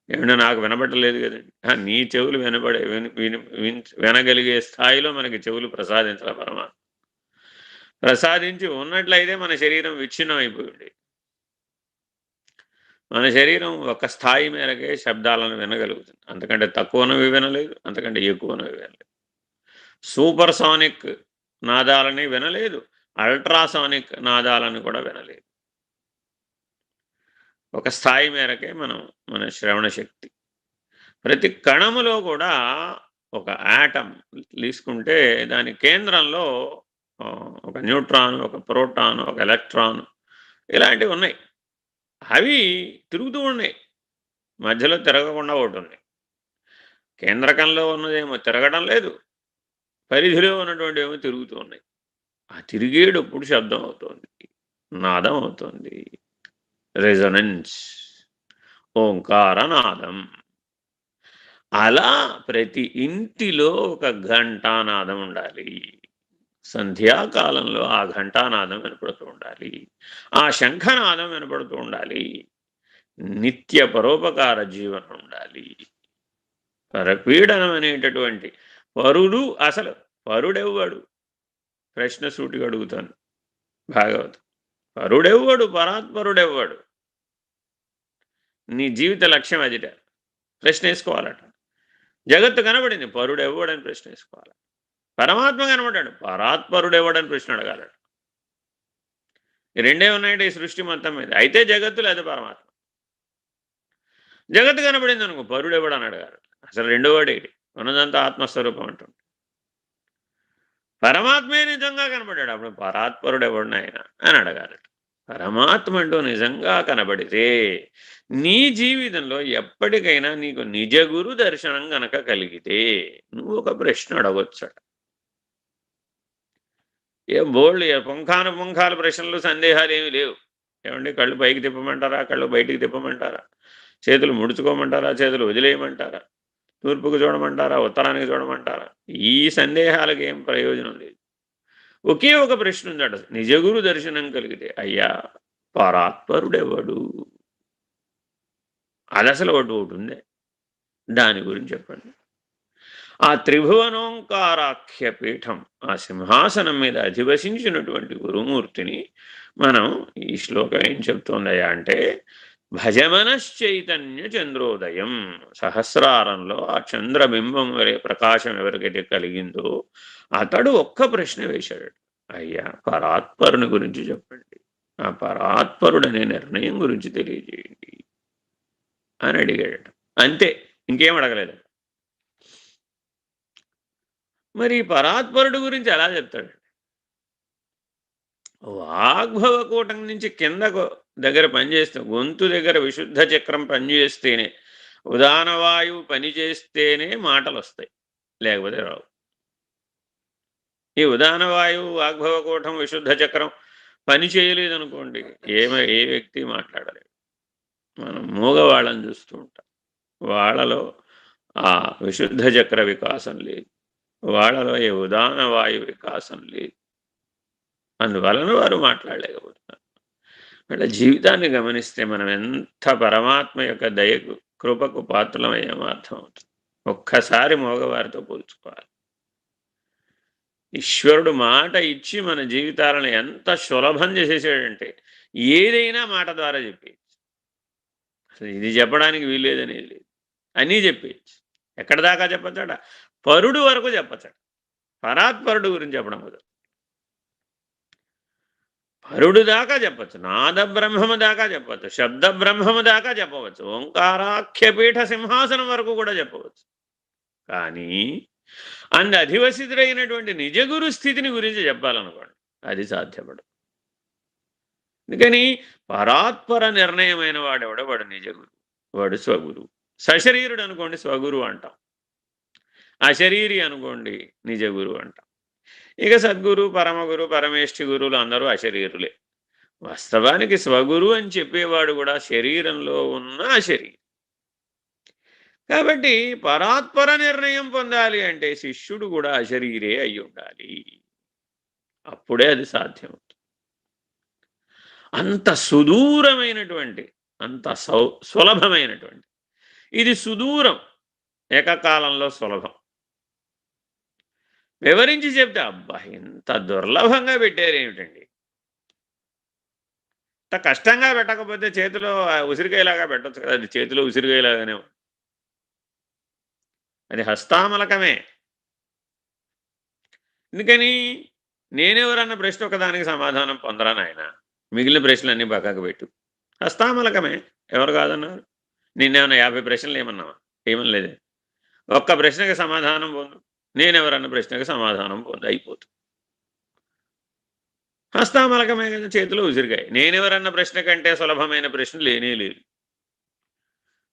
ఏమన్నా నాకు వినబడలేదు కదండి, నీ చెవులు వినబడే వినగలిగే స్థాయిలో మనకి చెవులు ప్రసాదించాల పరమాత్మ. ప్రసాదించి ఉన్నట్లయితే మన శరీరం విచ్ఛిన్నం అయిపోయింది. మన శరీరం ఒక స్థాయి మేరకే శబ్దాలను వినగలుగుతుంది, అంతకంటే తక్కువనవి వినలేదు, అంతకంటే ఎక్కువనవి వినలేదు. సూపర్ సానిక్ నాదాలని వినలేదు, అల్ట్రాసానిక్ నాదాలను కూడా వినలేదు. ఒక స్థాయి మేరకే మన శ్రవణ శక్తి. ప్రతి కణములో కూడా ఒక యాటమ్ తీసుకుంటే దాని కేంద్రంలో ఒక న్యూట్రాన్, ఒక ప్రోటాన్, ఒక ఎలక్ట్రాన్ ఇలాంటివి ఉన్నాయి. అవి తిరుగుతూ ఉన్నాయి, మధ్యలో తిరగకుండా ఒకటి ఉంది. కేంద్రకంలో ఉన్నదేమో తిరగడం లేదు, పరిధిలో ఉన్నటువంటి ఏమో తిరుగుతూ ఉన్నాయి. ఆ తిరిగేటప్పుడు శబ్దం అవుతుంది, నాదం అవుతుంది, రెజొనెన్స్, ఓంకారనాదం. అలా ప్రతి ఇంటిలో ఒక ఘంటానాదం ఉండాలి. సంధ్యాకాలంలో ఆ ఘంటానాదం వినపడుతూ ఉండాలి, ఆ శంఖనాదం వినపడుతూ ఉండాలి. నిత్య పరోపకార జీవనం ఉండాలి. పరపీడనం అనేటటువంటి పరులు అసలు పరుడెవ్వడు? ప్రశ్న సూటిగా అడుగుతాను. భాగవతం. పరుడెవ్వడు? పరాత్పరుడెవ్వడు? నీ జీవిత లక్ష్యం అదిట. ప్రశ్న వేసుకోవాలట. జగత్తు కనబడింది, పరుడెవ్వడని ప్రశ్న వేసుకోవాలి. పరమాత్మ కనబడ్డాడు, పరాత్పరుడెవ్వడని ప్రశ్న అడగాలట. ఈ రెండే ఉన్నాయంటే ఈ సృష్టి మొత్తం మీద. అయితే జగత్తు లేదా పరమాత్మ. జగత్తు కనబడింది అనుకో, పరుడెవ్వడు అని అడగాలి. అసలు రెండో వాడేటి? ఉన్నదంతా ఆత్మస్వరూపం అంటుంది. పరమాత్మే నిజంగా కనబడ్డాడు, అప్పుడు పరాత్పరుడు ఎవడు ఆయన అని అడగాలట. పరమాత్మ అంటూ నిజంగా కనబడితే నీ జీవితంలో ఎప్పటికైనా నీకు నిజ గురు దర్శనం గనక కలిగితే నువ్వు ఒక ప్రశ్న అడగొచ్చట. ఏ బోల్డ్ పుంఖాను పుంఖాల ప్రశ్నలు, సందేహాలు ఏమీ లేవు. ఏమండి, కళ్ళు పైకి తిప్పమంటారా, కళ్ళు బయటికి తిప్పమంటారా, చేతులు ముడుచుకోమంటారా, చేతులు వదిలేయమంటారా, తూర్పుకు చూడమంటారా, ఉత్తరానికి చూడమంటారా? ఈ సందేహాలకు ఏం ప్రయోజనం లేదు. ఒకే ఒక ప్రశ్న ఉందట, నిజగురు దర్శనం కలిగితే అయ్యా పరాత్పరుడెవడు? అది అసలు ఒకటి ఉందే, దాని గురించి చెప్పండి. ఆ త్రిభువనోంకారాఖ్య పీఠం, ఆ సింహాసనం మీద అధివసించినటువంటి గురుమూర్తిని మనం ఈ శ్లోకం ఏం చెప్తోందయ్యా అంటే, భజమనశ్చైతన్య చంద్రోదయం. సహస్రారంలో ఆ చంద్రబింబం వరే ప్రకాశం ఎవరికైతే కలిగిందో అతడు ఒక్క ప్రశ్న వేశాడు, అయ్యా పరాత్పరుని గురించి చెప్పండి, ఆ పరాత్పరుడనే నిర్ణయం గురించి తెలియజేయండి అని అడిగాడట. అంతే, ఇంకేం అడగలేదు. మరి పరాత్పరుడు గురించి ఎలా చెప్తాడు? వాగ్భవకూటం నుంచి కిందకు దగ్గర పనిచేస్తే, గొంతు దగ్గర విశుద్ధ చక్రం పనిచేస్తేనే, ఉదానవాయువు పనిచేస్తేనే మాటలు వస్తాయి, లేకపోతే రావు. ఈ ఉదానవాయువు, వాగ్భవకూటం, విశుద్ధ చక్రం పని చేయలేదనుకోండి, ఏ వ్యక్తి మాట్లాడలేడు. మనం మూగవాళ్ళని చూస్తూ ఉంటాం. వాళ్ళలో ఆ విశుద్ధ చక్ర వికాసం లేదు, వాళ్ళలో ఏ ఉదాన వాయు వికాసం లేదు. అందువలన వారు మాట్లాడలేకపోతున్నారు. వాళ్ళ జీవితాన్ని గమనిస్తే మనం ఎంత పరమాత్మ యొక్క దయకు, కృపకు పాత్రలమయ్యామో అర్థమవుతుంది. ఒక్కసారి మగవారితో పోల్చుకోవాలి. ఈశ్వరుడు మాట ఇచ్చి మన జీవితాలను ఎంత సులభం చేసేసాడంటే, ఏదైనా మాట ద్వారా చెప్పేయచ్చు. అసలు ఇది చెప్పడానికి వీల్లేదనేది లేదు, అన్నీ చెప్పేయచ్చు. ఎక్కడ దాకా చెప్పచ్చట? పరుడు వరకు చెప్పచ్చట. పరాత్పరుడు గురించి చెప్పడం కుదరదు. పరుడు దాకా చెప్పచ్చు, నాద బ్రహ్మము దాకా చెప్పచ్చు, శబ్ద బ్రహ్మము దాకా చెప్పవచ్చు, ఓంకారాఖ్యపీఠ సింహాసనం వరకు కూడా చెప్పవచ్చు. కానీ అధివసితుడైనటువంటి నిజగురు స్థితిని గురించి చెప్పాలనుకోండి, అది సాధ్యపడదు. అందుకని పరాత్పర నిర్ణయమైన వాడెవడ, వాడు నిజగురు, వాడు స్వగురు. సశరీరుడు అనుకోండి స్వగురు అంటాం, అశరీరి అనుకోండి నిజగురు అంటాం. ఇక సద్గురు, పరమగురు, పరమేష్ఠి గురువులు అందరూ అశరీరులే. వాస్తవానికి స్వగురు అని చెప్పేవాడు కూడా శరీరంలో ఉన్న అశరీరి. కాబట్టి పరాత్పర నిర్ణయం పొందాలి అంటే శిష్యుడు కూడా అశరీరే అయి ఉండాలి, అప్పుడే అది సాధ్యమవుతుంది. అంత సుదూరమైనటువంటి, అంత సులభమైనటువంటి, ఇది సుదూరం, ఏకకాలంలో సులభం. వివరించి చెప్తే అబ్బా ఇంత దుర్లభంగా పెట్టారేమిటండి, ఇంత కష్టంగా పెట్టకపోతే చేతిలో ఉసిరికాయలాగా పెట్టచ్చు కదా. అది చేతిలో ఉసిరికాయలాగానే, అది హస్తామలకమే. ఎందుకని? నేనెవరన్న ప్రశ్న ఒకదానికి సమాధానం పొందరా నాయన, మిగిలిన ప్రశ్నలన్నీ పక్కకు పెట్టు. హస్తామలకమే, ఎవరు కాదన్నారు? నిన్నేమన్నా 50 ప్రశ్నలు ఏమన్నావా? ఏమనలేదే. ఒక్క ప్రశ్నకి సమాధానం పొందు, నేనెవరన్న ప్రశ్నకి సమాధానం పొందు, అయిపోతుంది. హస్తామలకమే కదా, చేతిలో ఉసిరికాయ. నేనెవరన్న ప్రశ్న కంటే సులభమైన ప్రశ్న లేనే లేదు.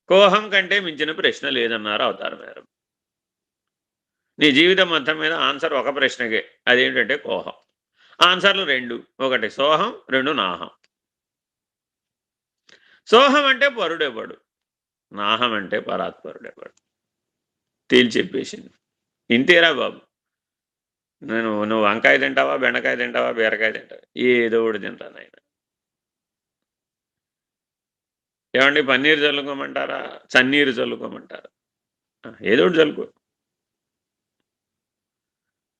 కోహం కంటే మించిన ప్రశ్న లేదన్నారు అవతార మేరం. నీ జీవితం మొత్తం మీద ఆన్సర్ ఒక ప్రశ్నకే, అదేంటంటే కోహం. ఆన్సర్లు 2, ఒకటి సోహం, 2 నాహం. సోహం అంటే పరుడెవ్వడు, నాహం అంటే పరాత్పరుడెవ్వడు. తేల్చెప్పేసింది. ఇంతేరా బాబు. నువ్వు వంకాయ తింటావా, బెండకాయ తింటావా, బీరకాయ తింటావా, ఏదో ఒకటి తింటాను ఆయన. ఏమండి, పన్నీరు చల్లుకోమంటారా, చన్నీరు చల్లుకోమంటారా? ఏదో ఒకటి చల్లుకో.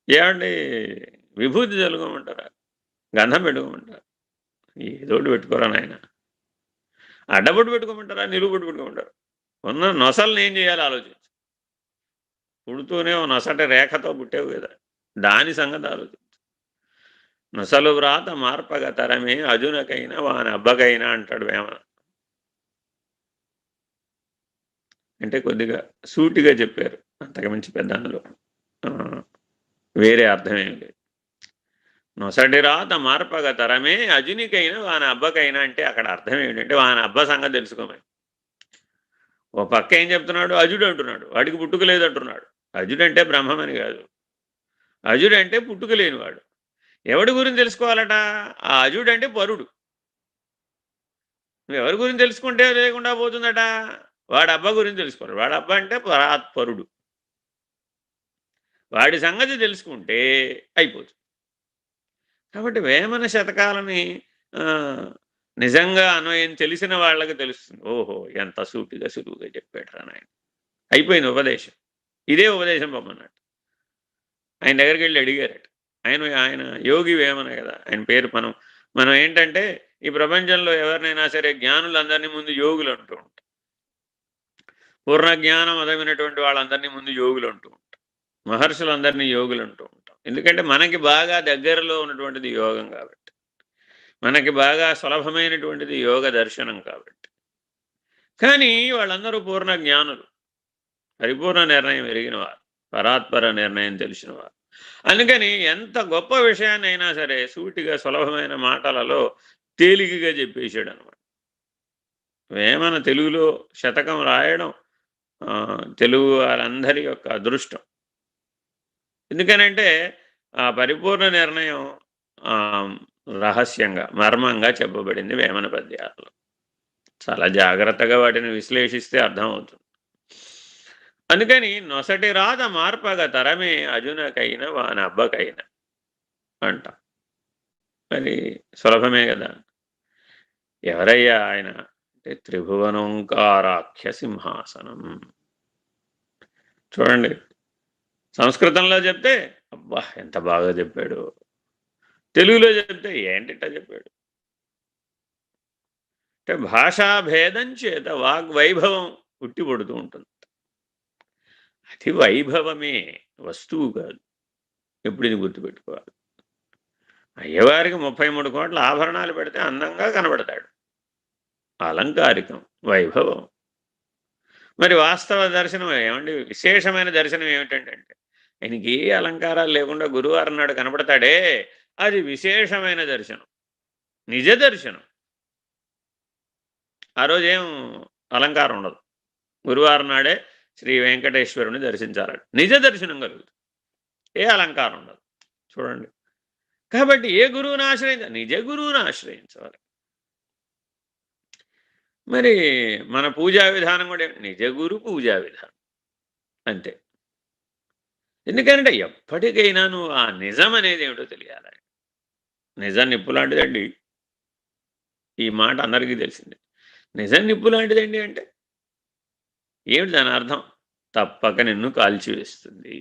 ఏవండి విభూతి చల్లుకోమంటారా? గంధం పెట్టుకోమంటారా? ఏదోటి పెట్టుకోరా నాయన. అడ్డబొట్టు పెట్టుకోమంటారా? నిలువు బొట్టు పెట్టుకోమంటారా? ఉన్న నొసల్ని ఏం చేయాలో ఆలోచించు. పుడుతూనే ఓ నొసటి రేఖతో పుట్టావు కదా! దాని సంగతి ఆలోచించు. నొసలు వ్రాత మార్పగ తరమే అజునకైనా వానబ్బకైనా అంటాడు వేమన. అంటే కొద్దిగా సూటిగా చెప్పారు. అంతకుమించి పెద్ద అందులో వేరే అర్థమేం లేదు. నొసటి రాత మార్పగ తరమే అజునికైనా వాని అబ్బకైనా అంటే అక్కడ అర్థం ఏంటంటే వాని అబ్బ సంగతి తెలుసుకోమని. ఓ పక్క ఏం చెప్తున్నాడు? అజుడు అంటున్నాడు. వాడికి పుట్టుక లేదంటున్నాడు. అజుడంటే బ్రహ్మమని కాదు. అజుడంటే పుట్టుక లేనివాడు. ఎవడి గురించి తెలుసుకోవాలట? ఆ అజుడంటే పరుడు. నువ్వెవరి గురించి తెలుసుకుంటే లేకుండా పోతుందట? వాడి అబ్బ గురించి తెలుసుకోవాలి. వాడి అబ్బ అంటే పరాత్పరుడు. వాడి సంగతి తెలుసుకుంటే అయిపోతుంది. కాబట్టి వేమన శతకాలని నిజంగా అన్వయం తెలిసిన వాళ్ళకి తెలుస్తుంది. ఓహో! ఎంత సూటిగా సులువుగా చెప్పాడురా నాయన. అయిపోయింది ఉపదేశం. ఇదే ఉపదేశం పొమ్మన్నాడు. ఆయన దగ్గరికి వెళ్ళి అడిగారట. ఆయన ఆయన యోగి వేమన కదా! ఆయన పేరు మనం ఏంటంటే ఈ ప్రపంచంలో ఎవరినైనా సరే జ్ఞానులందరినీ ముందు యోగులు అంటూ ఉంటాం. పూర్ణ జ్ఞానం అదమైనటువంటి వాళ్ళందరినీ ముందు యోగులు అంటూ ఉంటాం. మహర్షులందరినీ యోగులు అంటూ ఉంటాం. ఎందుకంటే మనకి బాగా దగ్గరలో ఉన్నటువంటిది యోగం కాబట్టి. మనకి బాగా సులభమైనటువంటిది యోగ దర్శనం కాబట్టి. కానీ వాళ్ళందరూ పూర్ణ జ్ఞానులు. పరిపూర్ణ నిర్ణయం ఎరిగినవారు. పరాత్పర నిర్ణయం తెలిసినవారు. అందుకని ఎంత గొప్ప విషయాన్నైనా సరే సూటిగా సులభమైన మాటలలో తేలికగా చెప్పేశాడు అనమాట. వేమన తెలుగులో శతకం రాయడం తెలుగు వారందరి యొక్క అదృష్టం. ఎందుకనంటే ఆ పరిపూర్ణ నిర్ణయం రహస్యంగా మర్మంగా చెప్పబడింది వేమన పద్యాలలో. చాలా జాగ్రత్తగా వాటిని విశ్లేషిస్తే అర్థమవుతుంది. అందుకని నొసటి రాత మార్పగ తరమే అజునకైన వానబ్బకైన అంట. మరి సులభమే కదా! ఎవరయ్యా ఆయన అంటే త్రిభువనోంకారాఖ్య సింహాసనం. చూడండి, సంస్కృతంలో చెప్తే అబ్బా ఎంత బాగా చెప్పాడు, తెలుగులో చెప్తే ఏంటిట చెప్పాడు. అంటే భాషాభేదం చేత వాగ్వైభవం పుట్టి పడుతూ ఉంటుంది. అది వైభవమే, వస్తువు కాదు. ఎప్పుడు ఇది గుర్తుపెట్టుకోవాలి. అయ్యవారికి 33 కోట్ల ఆభరణాలు పెడితే అందంగా కనబడతాడు. అలంకారికం, వైభవం. మరి వాస్తవ దర్శనం ఏమండి? విశేషమైన దర్శనం ఏమిటంటే ఆయనకి ఏ అలంకారాలు లేకుండా గురువారం నాడు కనబడతాడే, అది విశేషమైన దర్శనం, నిజ దర్శనం. ఆ రోజేం అలంకారం ఉండదు. గురువారం నాడే శ్రీ వెంకటేశ్వరుని దర్శించాలండి, నిజ దర్శనం కలుగుతుంది. ఏ అలంకారం ఉండదు. చూడండి, కాబట్టి ఏ గురువుని ఆశ్రయించాలి? నిజ గురువుని ఆశ్రయించాలి. మరి మన పూజా విధానం కూడా నిజ గురు పూజా విధానం అంతే. ఎందుకంటే ఎప్పటికైనా నువ్వు ఆ నిజం అనేది ఏమిటో తెలియాలి. నిజం నిప్పు లాంటిదండి. ఈ మాట అందరికీ తెలిసిందే. నిజం నిప్పు లాంటిదండి అంటే ఏమిటి దాని అర్థం? తప్పక నిన్ను కాల్చివేస్తుంది.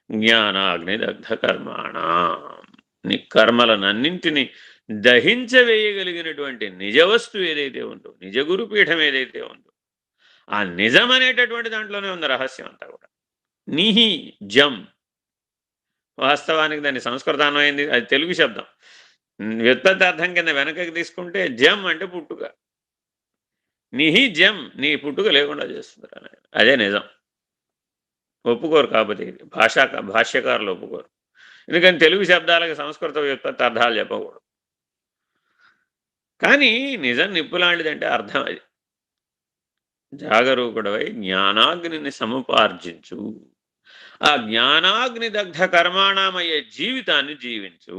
జ్ఞానాగ్నిదగ్ధ కర్మాణ, నీ కర్మలనన్నింటినీ దహించవేయగలిగినటువంటి నిజవస్తువు ఏదైతే ఉందో, నిజ గురుపీఠం ఏదైతే ఉందో, ఆ నిజం అనేటటువంటి దాంట్లోనే ఉంది రహస్యం అంతా కూడా. నిహి జం, వాస్తవానికి దాన్ని సంస్కృతాన్వయింది, అది తెలుగు శబ్దం. వ్యుత్పత్తి అర్థం కింద వెనకకి తీసుకుంటే జం అంటే పుట్టుక. నిహి జం, నీ పుట్టుక లేకుండా చేస్తుంది అనేది, అదే నిజం. ఒప్పుకోరు కాకపోతే ఇది భాష్యకారులు ఒప్పుకోరు. ఎందుకని తెలుగు శబ్దాలకు సంస్కృత వ్యుత్పత్తి అర్థాలు చెప్పకూడదు. కానీ నిజం నిప్పు లాంటిదంటే అర్థం అది. జాగరూకుడవై జ్ఞానాగ్నిని సముపార్జించు, ఆ జ్ఞానాగ్ని దగ్ధ కర్మాణమయ్యే జీవితాన్ని జీవించు.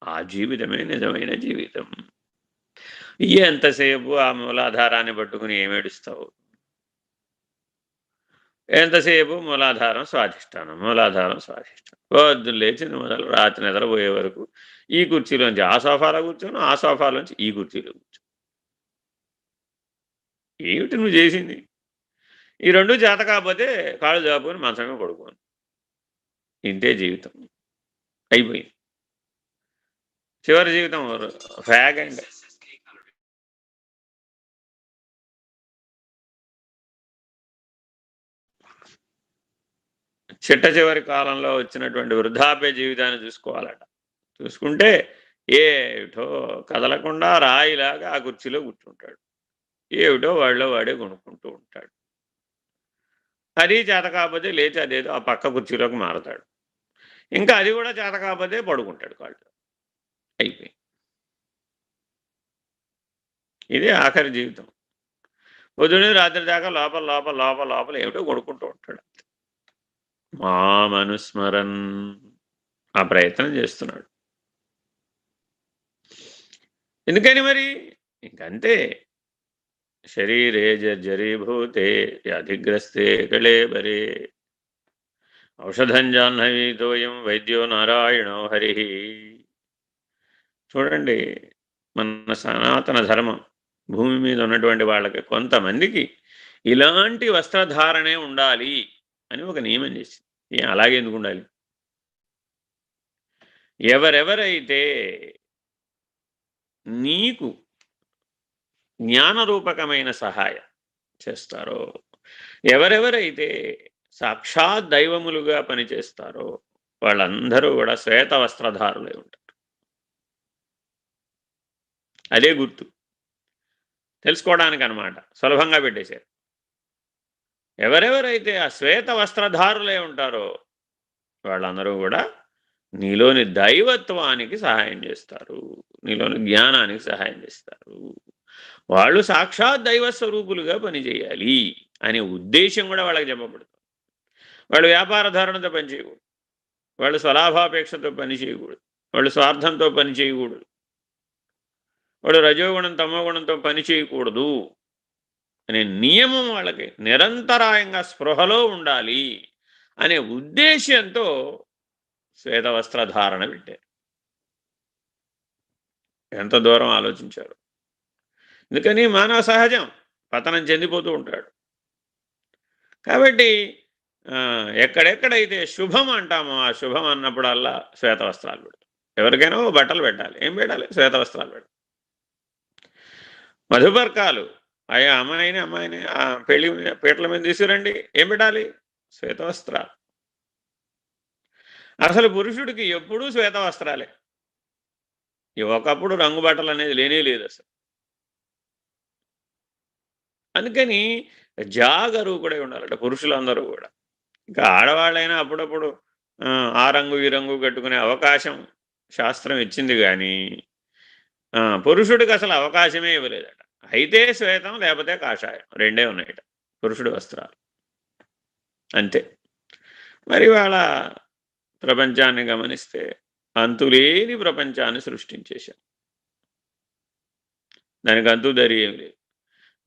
ఆ జీవితమే నిజమైన జీవితం. ఎంతసేపు ఆ మూలాధారాన్ని పట్టుకుని ఏమేడుస్తావు? ఎంతసేపు మూలాధారం స్వాధిష్టానం, మూలాధారం స్వాధిష్టానం. పొద్దున్న లేచింది మొదలు రాత్రి నిద్రపోయే వరకు ఈ కుర్చీలోంచి ఆ సోఫాలో కూర్చోను, ఆ సోఫాలోంచి ఈ కుర్చీలో కూర్చో. ఏమిటి నువ్వు చేసింది? ఈ రెండు చేత కాకపోతే కాళ్ళు చాపుకొని మంచమే పడుకోను. ఇంతే జీవితం. అయిపోయింది. చివరి జీవితం ఫ్యాగ్ అండ్ చిట్ట చివరి కాలంలో వచ్చినటువంటి వృద్ధాప్య జీవితాన్ని చూసుకోవాలట. చూసుకుంటే ఏమిటో కదలకుండా రాయిలాగా ఆ కుర్చీలో కూర్చుంటాడు. ఏమిటో వాడిలో వాడే కొనుక్కుంటూ ఉంటాడు. అది చేత కాకపోతే లేచి అదేదో ఆ పక్క కుర్చీలోకి మారతాడు. ఇంకా అది కూడా చేత కాకపోతే పడుకుంటాడు కాళ్ళు. అయిపోయింది. ఇదే ఆఖరి జీవితం. పొద్దున్నే రాత్రి దాకా లోపల లోపల లోపల లోపల ఏమిటో కొనుక్కుంటూ ఉంటాడు. మామనుస్మరన్ ఆ ప్రయత్నం చేస్తున్నాడు. ఎందుకని మరి ఇంకంతే. శరీరే జర్జరీభూతే వ్యాధిగ్రస్తే కళేబరే ఔషధం జాహ్నవీతోయం వైద్యో నారాయణో హరి. చూడండి, మన సనాతన ధర్మం భూమి మీద ఉన్నటువంటి వాళ్ళకి కొంతమందికి ఇలాంటి వస్త్రధారణే ఉండాలి అని ఒక నియమం చేసింది. అలాగే ఎందుకు ఉండాలి? ఎవరెవరైతే నీకు జ్ఞానరూపకమైన సహాయం చేస్తారో, ఎవరెవరైతే సాక్షాత్ దైవములుగా పనిచేస్తారో వాళ్ళందరూ కూడా శ్వేత వస్త్రధారులై ఉంటారు. అదే గుర్తు తెలుసుకోవడానికి అనమాట. సులభంగా పెట్టేశారు. ఎవరెవరైతే ఆ శ్వేత వస్త్రధారులై ఉంటారో వాళ్ళందరూ కూడా నీలోని దైవత్వానికి సహాయం చేస్తారు, నీలోని జ్ఞానానికి సహాయం చేస్తారు. వాళ్ళు సాక్షాత్ దైవ స్వరూపులుగా పనిచేయాలి అనే ఉద్దేశం కూడా వాళ్ళకి చెప్పబడుతుంది. వాళ్ళు వ్యాపార ధారణతో పనిచేయకూడదు, వాళ్ళు స్వలాభాపేక్షతో పనిచేయకూడదు, వాళ్ళు స్వార్థంతో పనిచేయకూడదు, వాడు రజోగుణం తమోగుణంతో పని చేయకూడదు అనే నియమం వాళ్ళకి నిరంతరాయంగా స్పృహలో ఉండాలి అనే ఉద్దేశ్యంతో శ్వేతవస్త్రధారణ పెట్టారు. ఎంత దూరం ఆలోచించారు. ఎందుకని మానవ సహజం పతనం చెందిపోతూ ఉంటాడు. కాబట్టి ఎక్కడెక్కడైతే శుభం అంటామో ఆ శుభం అన్నప్పుడల్లా శ్వేతవస్త్రాలు పెడతాం. ఎవరికైనా బట్టలు పెట్టాలి. ఏం పెట్టాలి? శ్వేతవస్త్రాలు పెట్టాలి. మధుపర్కాలు అయ్యా అమ్మాయిని పెళ్లి పీటల మీద తీసుకురండి. ఏం పెట్టాలి? శ్వేతవస్త్రాలు. అసలు పురుషుడికి ఎప్పుడూ శ్వేతవస్త్రాలే. ఒకప్పుడు రంగు బట్టలు అనేది లేనే లేదు అసలు. అందుకని జాగరూకుడై ఉండాలట పురుషులందరూ కూడా. ఇంకా ఆడవాళ్ళైనా అప్పుడప్పుడు ఆ రంగు ఈ రంగు కట్టుకునే అవకాశం శాస్త్రం ఇచ్చింది కానీ పురుషుడికి అసలు అవకాశమే ఇవ్వలేదట. అయితే శ్వేతం లేకపోతే కాషాయం రెండే ఉన్నాయట పురుషుడి వస్త్రాలు. అంతే. మరి వాళ్ళ ప్రపంచాన్ని గమనిస్తే అంతులేని ప్రపంచాన్ని సృష్టించేశాం. దానికి అంతు దరి ఏం లేదు.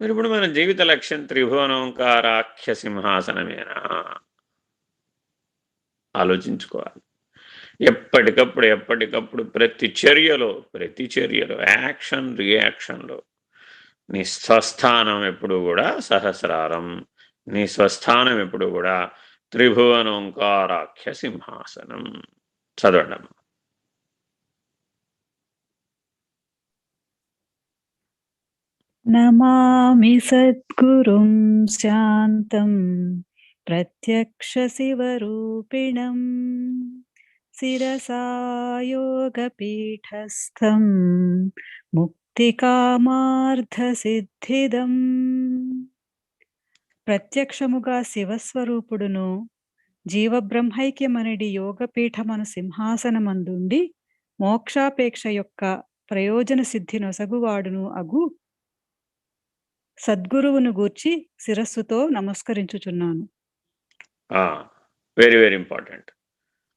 మరి ఇప్పుడు మన జీవిత లక్ష్యం త్రిభువనోంకారాఖ్య సింహాసనమేనా? ఆలోచించుకోవాలి. ఎప్పటికప్పుడు ప్రతి చర్యలో యాక్షన్ రియాక్షన్లో నీ స్వస్థానం ఎప్పుడు కూడా సహస్రారం, నీ స్వస్థానం ఎప్పుడు కూడా త్రిభువనోంకారాఖ్య సింహాసనం. చదవండి. నమామి సద్గురుం శాంతం ప్రత్యక్ష శివరూపిణం శిరసా యోగపీఠస్థం ముక్తికామార్థసిద్ధిదం. ప్రత్యక్షముగా శివస్వరూపుడును జీవబ్రహ్మైక్యమనిడి యోగపీఠమను సింహాసనమందుండి మోక్షాపేక్ష యొక్క ప్రయోజన సిద్ధి నొసగువాడును అగు సద్గురువును గూర్చి శిరస్సుతో నమస్కరించుచున్నాను. Very very important.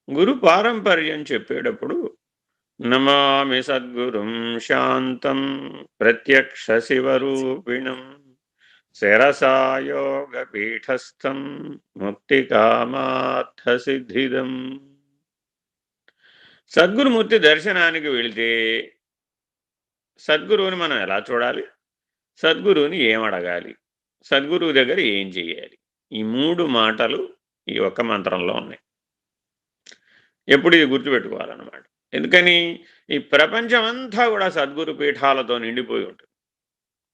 గురు పారంపర్యం చెప్పేటప్పుడు నమామి సద్గురుం శాంతం ప్రత్యక్ష శివరూపిణం శిరసాయోగపీఠస్థం ముక్తికామార్థసిద్ధిదం. సద్గురుమూర్తి దర్శనానికి వెళితే సద్గురువుని మనం ఎలా చూడాలి, సద్గురువుని ఏమడగాలి, సద్గురువు దగ్గర ఏం చేయాలి, ఈ 3 మాటలు ఈ ఒక్క మంత్రంలో ఉన్నాయి. ఎప్పుడు ఇది గుర్తుపెట్టుకోవాలన్నమాట. ఎందుకని ఈ ప్రపంచం అంతా కూడా సద్గురు పీఠాలతో నిండిపోయి ఉంటుంది.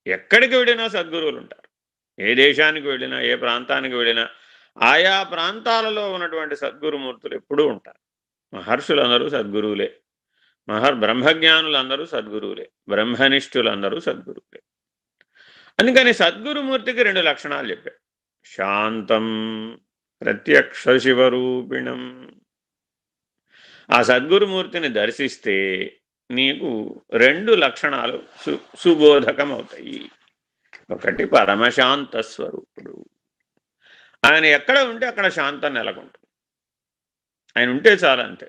ఎక్కడికి వెళ్ళినా సద్గురువులుంటారు. ఏ దేశానికి వెళ్ళినా, ఏ ప్రాంతానికి వెళ్ళినా ఆయా ప్రాంతాలలో ఉన్నటువంటి సద్గురుమూర్తులు ఎప్పుడూ ఉంటారు. మహర్షులందరూ సద్గురువులే. బ్రహ్మజ్ఞానులందరూ సద్గురువులే. బ్రహ్మనిష్ఠులందరూ సద్గురువులే. అందుకని సద్గురుమూర్తికి 2 లక్షణాలు చెప్పాడు. శాంతం ప్రత్యక్ష శివరూపిణం. ఆ సద్గురుమూర్తిని దర్శిస్తే నీకు 2 లక్షణాలు సుబోధకం అవుతాయి. ఒకటి పరమశాంత స్వరూపుడు. ఆయన ఎక్కడ ఉంటే అక్కడ శాంతం నెలకొంటుంది. ఆయన ఉంటే చాలు అంతే.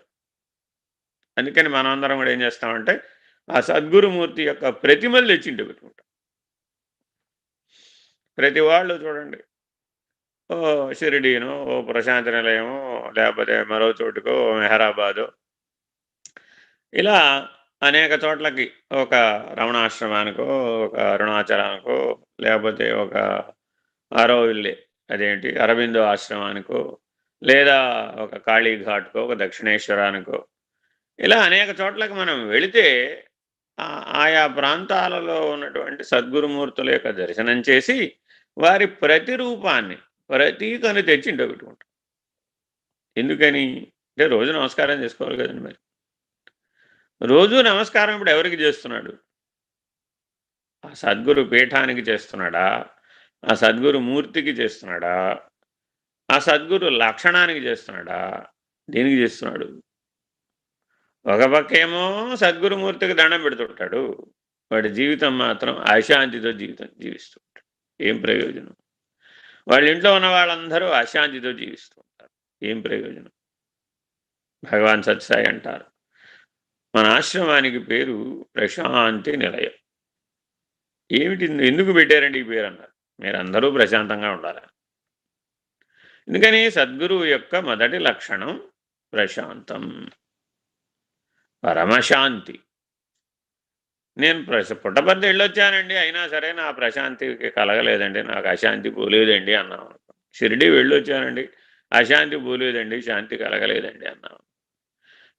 అందుకని మనమందరం కూడా ఏం చేస్తామంటే ఆ సద్గురుమూర్తి యొక్క ప్రతిమలు తెచ్చింటి పెట్టుకుంటాం. ప్రతి వాళ్ళు చూడండి, ఓ షిరిడీనో, ఓ ప్రశాంతి నిలయమో, లేకపోతే మరో చోటుకో, మెహరాబాదో, ఇలా అనేక చోట్లకి, ఒక రమణాశ్రమానికో, ఒక అరుణాచలానికో, లేకపోతే ఒక ఆరోవిల్లే అదేంటి అరవిందో ఆశ్రమానికో, లేదా ఒక కాళీఘాట్కో, ఒక దక్షిణేశ్వరానికో, ఇలా అనేక చోట్లకి మనం వెళితే ఆయా ప్రాంతాలలో ఉన్నటువంటి సద్గురుమూర్తుల యొక్క దర్శనం చేసి వారి ప్రతిరూపాన్ని, ప్రతీకను తెచ్చి ఇంట్లో పెట్టుకుంటాం. ఎందుకని అంటే రోజు నమస్కారం చేసుకోవాలి కదండి. మరి రోజు నమస్కారం ఇప్పుడు ఎవరికి చేస్తున్నాడు? ఆ సద్గురు పీఠానికి చేస్తున్నాడా? ఆ సద్గురు మూర్తికి చేస్తున్నాడా? ఆ సద్గురు లక్షణానికి చేస్తున్నాడా? దేనికి చేస్తున్నాడు? ఒక పక్కేమో సద్గురుమూర్తికి దండం పెడుతుంటాడు, వాడి జీవితం మాత్రం అశాంతితో జీవిస్తూ ఉంటాడు. ఏం ప్రయోజనం? వాళ్ళ ఇంట్లో ఉన్న వాళ్ళందరూ అశాంతితో జీవిస్తూ ఉంటారు. ఏం ప్రయోజనం? భగవాన్ సత్సాయి అంటారు, మన ఆశ్రమానికి పేరు ప్రశాంతి నిలయం. ఏమిటి, ఎందుకు పెట్టారండి ఈ పేరు అన్నారు. మీరందరూ ప్రశాంతంగా ఉండాలి. ఎందుకని సద్గురువు యొక్క మొదటి లక్షణం ప్రశాంతం, పరమశాంతి. నేను పుట్టపర్తి వెళ్ళొచ్చానండి, అయినా సరే నా ప్రశాంతికి కలగలేదండి, నాకు అశాంతి పోలేదండి అన్నాం. షిరిడి వెళ్ళొచ్చానండి, అశాంతి పోలేదండి, శాంతి కలగలేదండి అన్నాం.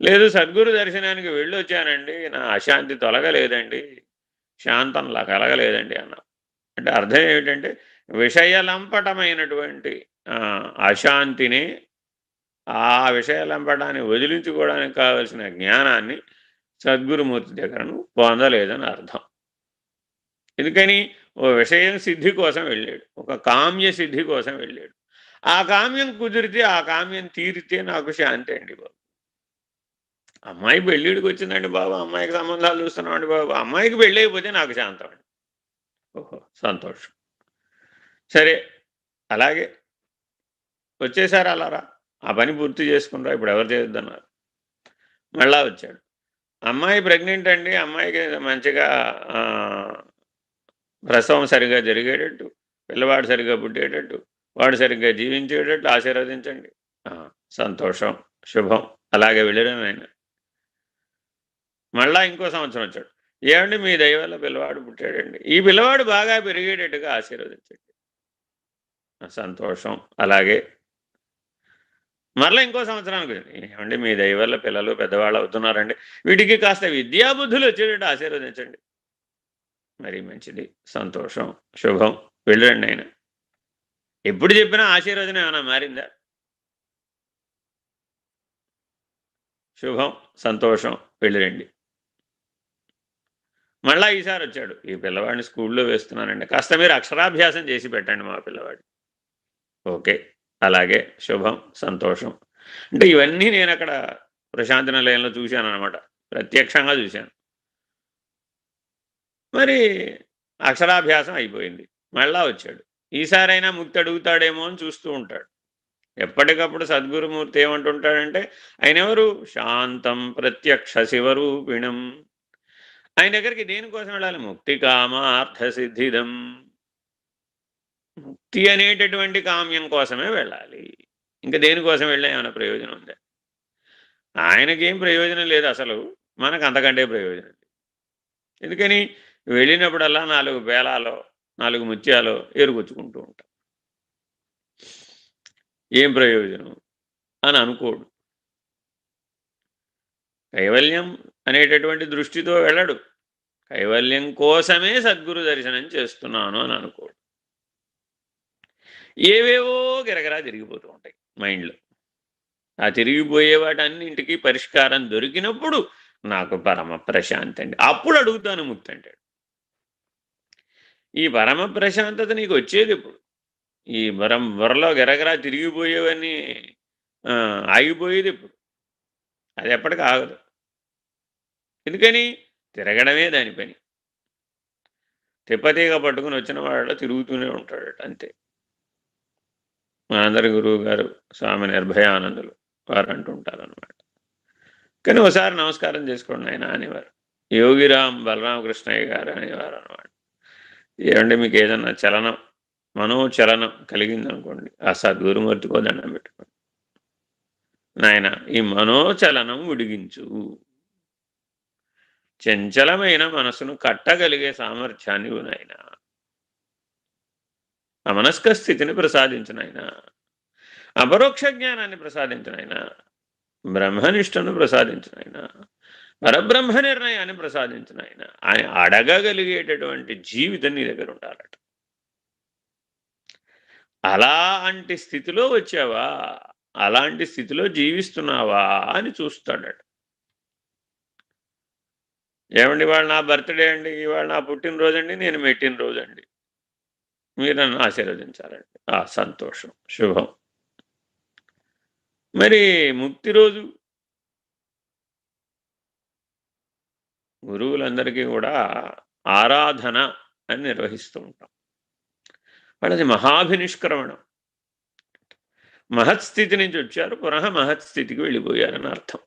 లేదు, సద్గురు దర్శనానికి వెళ్ళొచ్చానండి, నా అశాంతి తొలగలేదండి, శాంతంలా కలగలేదండి అన్నాం. అంటే అర్థం ఏమిటంటే విషయలంపటమైనటువంటి అశాంతిని, ఆ విషయలంపటాన్ని వదిలించుకోవడానికి కావలసిన జ్ఞానాన్ని సద్గురుమూర్తి దగ్గరను పొందలేదని అర్థం. ఎందుకని ఓ విషయం సిద్ధి కోసం వెళ్ళాడు, ఒక కామ్య సిద్ధి కోసం వెళ్ళాడు. ఆ కామ్యం కుదిరితే, ఆ కామ్యం తీరితే నాకు శాంతి అండి బాబు. అమ్మాయి పెళ్ళిడికి వచ్చిందండి బాబు, అమ్మాయికి సంబంధాలు చూస్తున్నామండి బాబు, అమ్మాయికి పెళ్ళి అయిపోతే నాకు శాంతం అండి. ఓహో, సంతోషం. సరే, అలాగే వచ్చేసారు అలారా, ఆ పని పూర్తి చేసుకున్నారా, ఇప్పుడు ఎవరు చేద్దన్నారు. మళ్ళా వచ్చాడు, అమ్మాయి ప్రెగ్నెంట్ అండి, అమ్మాయికి మంచిగా ప్రసవం సరిగ్గా జరిగేటట్టు, పిల్లవాడు సరిగ్గా పుట్టేటట్టు, వాడు సరిగ్గా జీవించేటట్టు ఆశీర్వదించండి. సంతోషం, శుభం. అలాగే వెళ్ళాను ఆయన. మళ్ళా ఇంకో సంవత్సరం వచ్చాడు, ఏమండి మీ దయ వల్ల పిల్లవాడు పుట్టాడండి, ఈ పిల్లవాడు బాగా పెరిగేటట్టుగా ఆశీర్వదించండి. సంతోషం, అలాగే. మరలా ఇంకో సంవత్సరానికి ఏమండి మీ దయ వల్ల పిల్లలు పెద్దవాళ్ళు అవుతున్నారండి, వీటికి కాస్త విద్యాబుద్ధులు వచ్చేటట్టు ఆశీర్వదించండి. మరి మంచిది, సంతోషం, శుభం, వెళ్ళండి ఆయన. ఎప్పుడు చెప్పినా ఆశీర్వచనం ఏమైనా మారిందా? శుభం, సంతోషం, వెళ్ళిరండి. మళ్ళా ఈసారి వచ్చాడు, ఈ పిల్లవాడిని స్కూల్లో వేస్తున్నానండి, కాస్త మీరు అక్షరాభ్యాసం చేసి పెట్టండి మా పిల్లవాడిని. ఓకే, అలాగే, శుభం, సంతోషం. అంటే ఇవన్నీ నేను అక్కడ ప్రశాంతి నిలయంలో చూశాను అనమాట, ప్రత్యక్షంగా చూశాను. మరి అక్షరాభ్యాసం అయిపోయింది, మళ్ళా వచ్చాడు. ఈసారైనా ముక్తి అడుగుతాడేమో అని చూస్తూ ఉంటాడు. ఎప్పటికప్పుడు సద్గురుమూర్తి ఏమంటుంటాడంటే, ఆయన ఎవరు? శాంతం ప్రత్యక్ష శివరూపిణం. ఆయన దగ్గరికి దేనికోసం వెళ్ళాలి? ముక్తి కామార్థ సిద్ధిదం. ముక్తి అనేటటువంటి కామ్యం కోసమే వెళ్ళాలి. ఇంకా దేనికోసం వెళ్ళా ఏమైనా ప్రయోజనం ఉందా? ఆయనకేం ప్రయోజనం లేదు అసలు, మనకు అంతకంటే ప్రయోజనం లేదు. ఎందుకని వెళ్ళినప్పుడల్లా 4 బేలాలో 4 ముత్యాలో ఎరుగుచ్చుకుంటూ ఉంటాం. ఏం ప్రయోజనం అని అనుకోడు. కైవల్యం అనేటటువంటి దృష్టితో వెళ్ళడు. కైవల్యం కోసమే సద్గురు దర్శనం చేస్తున్నాను అని అనుకోడు. ఏవేవో గిరగరా తిరిగిపోతూ ఉంటాయి మైండ్లో. ఆ తిరిగిపోయే వాటన్నింటికి పరిష్కారం దొరికినప్పుడు నాకు పరమ ప్రశాంతి అండి. అప్పుడు అడుగుతాను ముక్తి అంటాడు. ఈ పరమ ప్రశాంతత నీకు వచ్చేది ఇప్పుడు. ఈ బుర్రలో గిరగరా తిరిగిపోయేవన్నీ ఆగిపోయేది ఇప్పుడు. అది ఎప్పటికి ఆగదు. ఎందుకని? తిరగడమే దాని పని. తిప్పతీగ పట్టుకుని వచ్చిన వాడు తిరుగుతూనే ఉంటాడట, అంతే. మా అందరి గురువు గారు స్వామి నిర్భయానందులు వారు అంటుంటారు అనమాట. కానీ ఒకసారి నమస్కారం చేసుకోండి ఆయన అనేవారు. యోగిరామ్ బలరామకృష్ణయ్య గారు అనేవారు అనమాట. ఏమంటే మీకు ఏదన్నా చలనం, మనోచలనం కలిగిందనుకోండి, ఆ సద్గురుమూర్తికో దండం పెట్టుకోండి. నాయన ఈ మనోచలనం ఉడిగించు, చంచలమైన మనసును కట్టగలిగే సామర్థ్యాన్ని నాయన, అమనస్క స్థితిని ప్రసాదించిన ఆయన, అపరోక్ష జ్ఞానాన్ని ప్రసాదించిన ఆయన, బ్రహ్మనిష్టను ప్రసాదించిన ఆయన, పరబ్రహ్మ నిర్ణయాన్ని ప్రసాదించిన ఆయన. ఆయన అడగగలిగేటటువంటి జీవితం నీ దగ్గర ఉండాలట. అలాంటి స్థితిలో వచ్చావా, అలాంటి స్థితిలో జీవిస్తున్నావా అని చూస్తాడట. ఏమండి ఇవాళ నా బర్త్డే అండి, ఇవాళ నా పుట్టినరోజు అండి, నేను మెట్టిన రోజు అండి, మీరు నన్ను ఆశీర్వదించాలండి. సంతోషం, శుభం. మరి ముక్తి రోజు గురువులందరికీ కూడా ఆరాధన అని నిర్వహిస్తూ ఉంటాం. వాళ్ళది మహాభినిష్క్రమణం. మహత్స్థితి నుంచి వచ్చారు, పునః మహత్స్థితికి వెళ్ళిపోయారని అర్థం.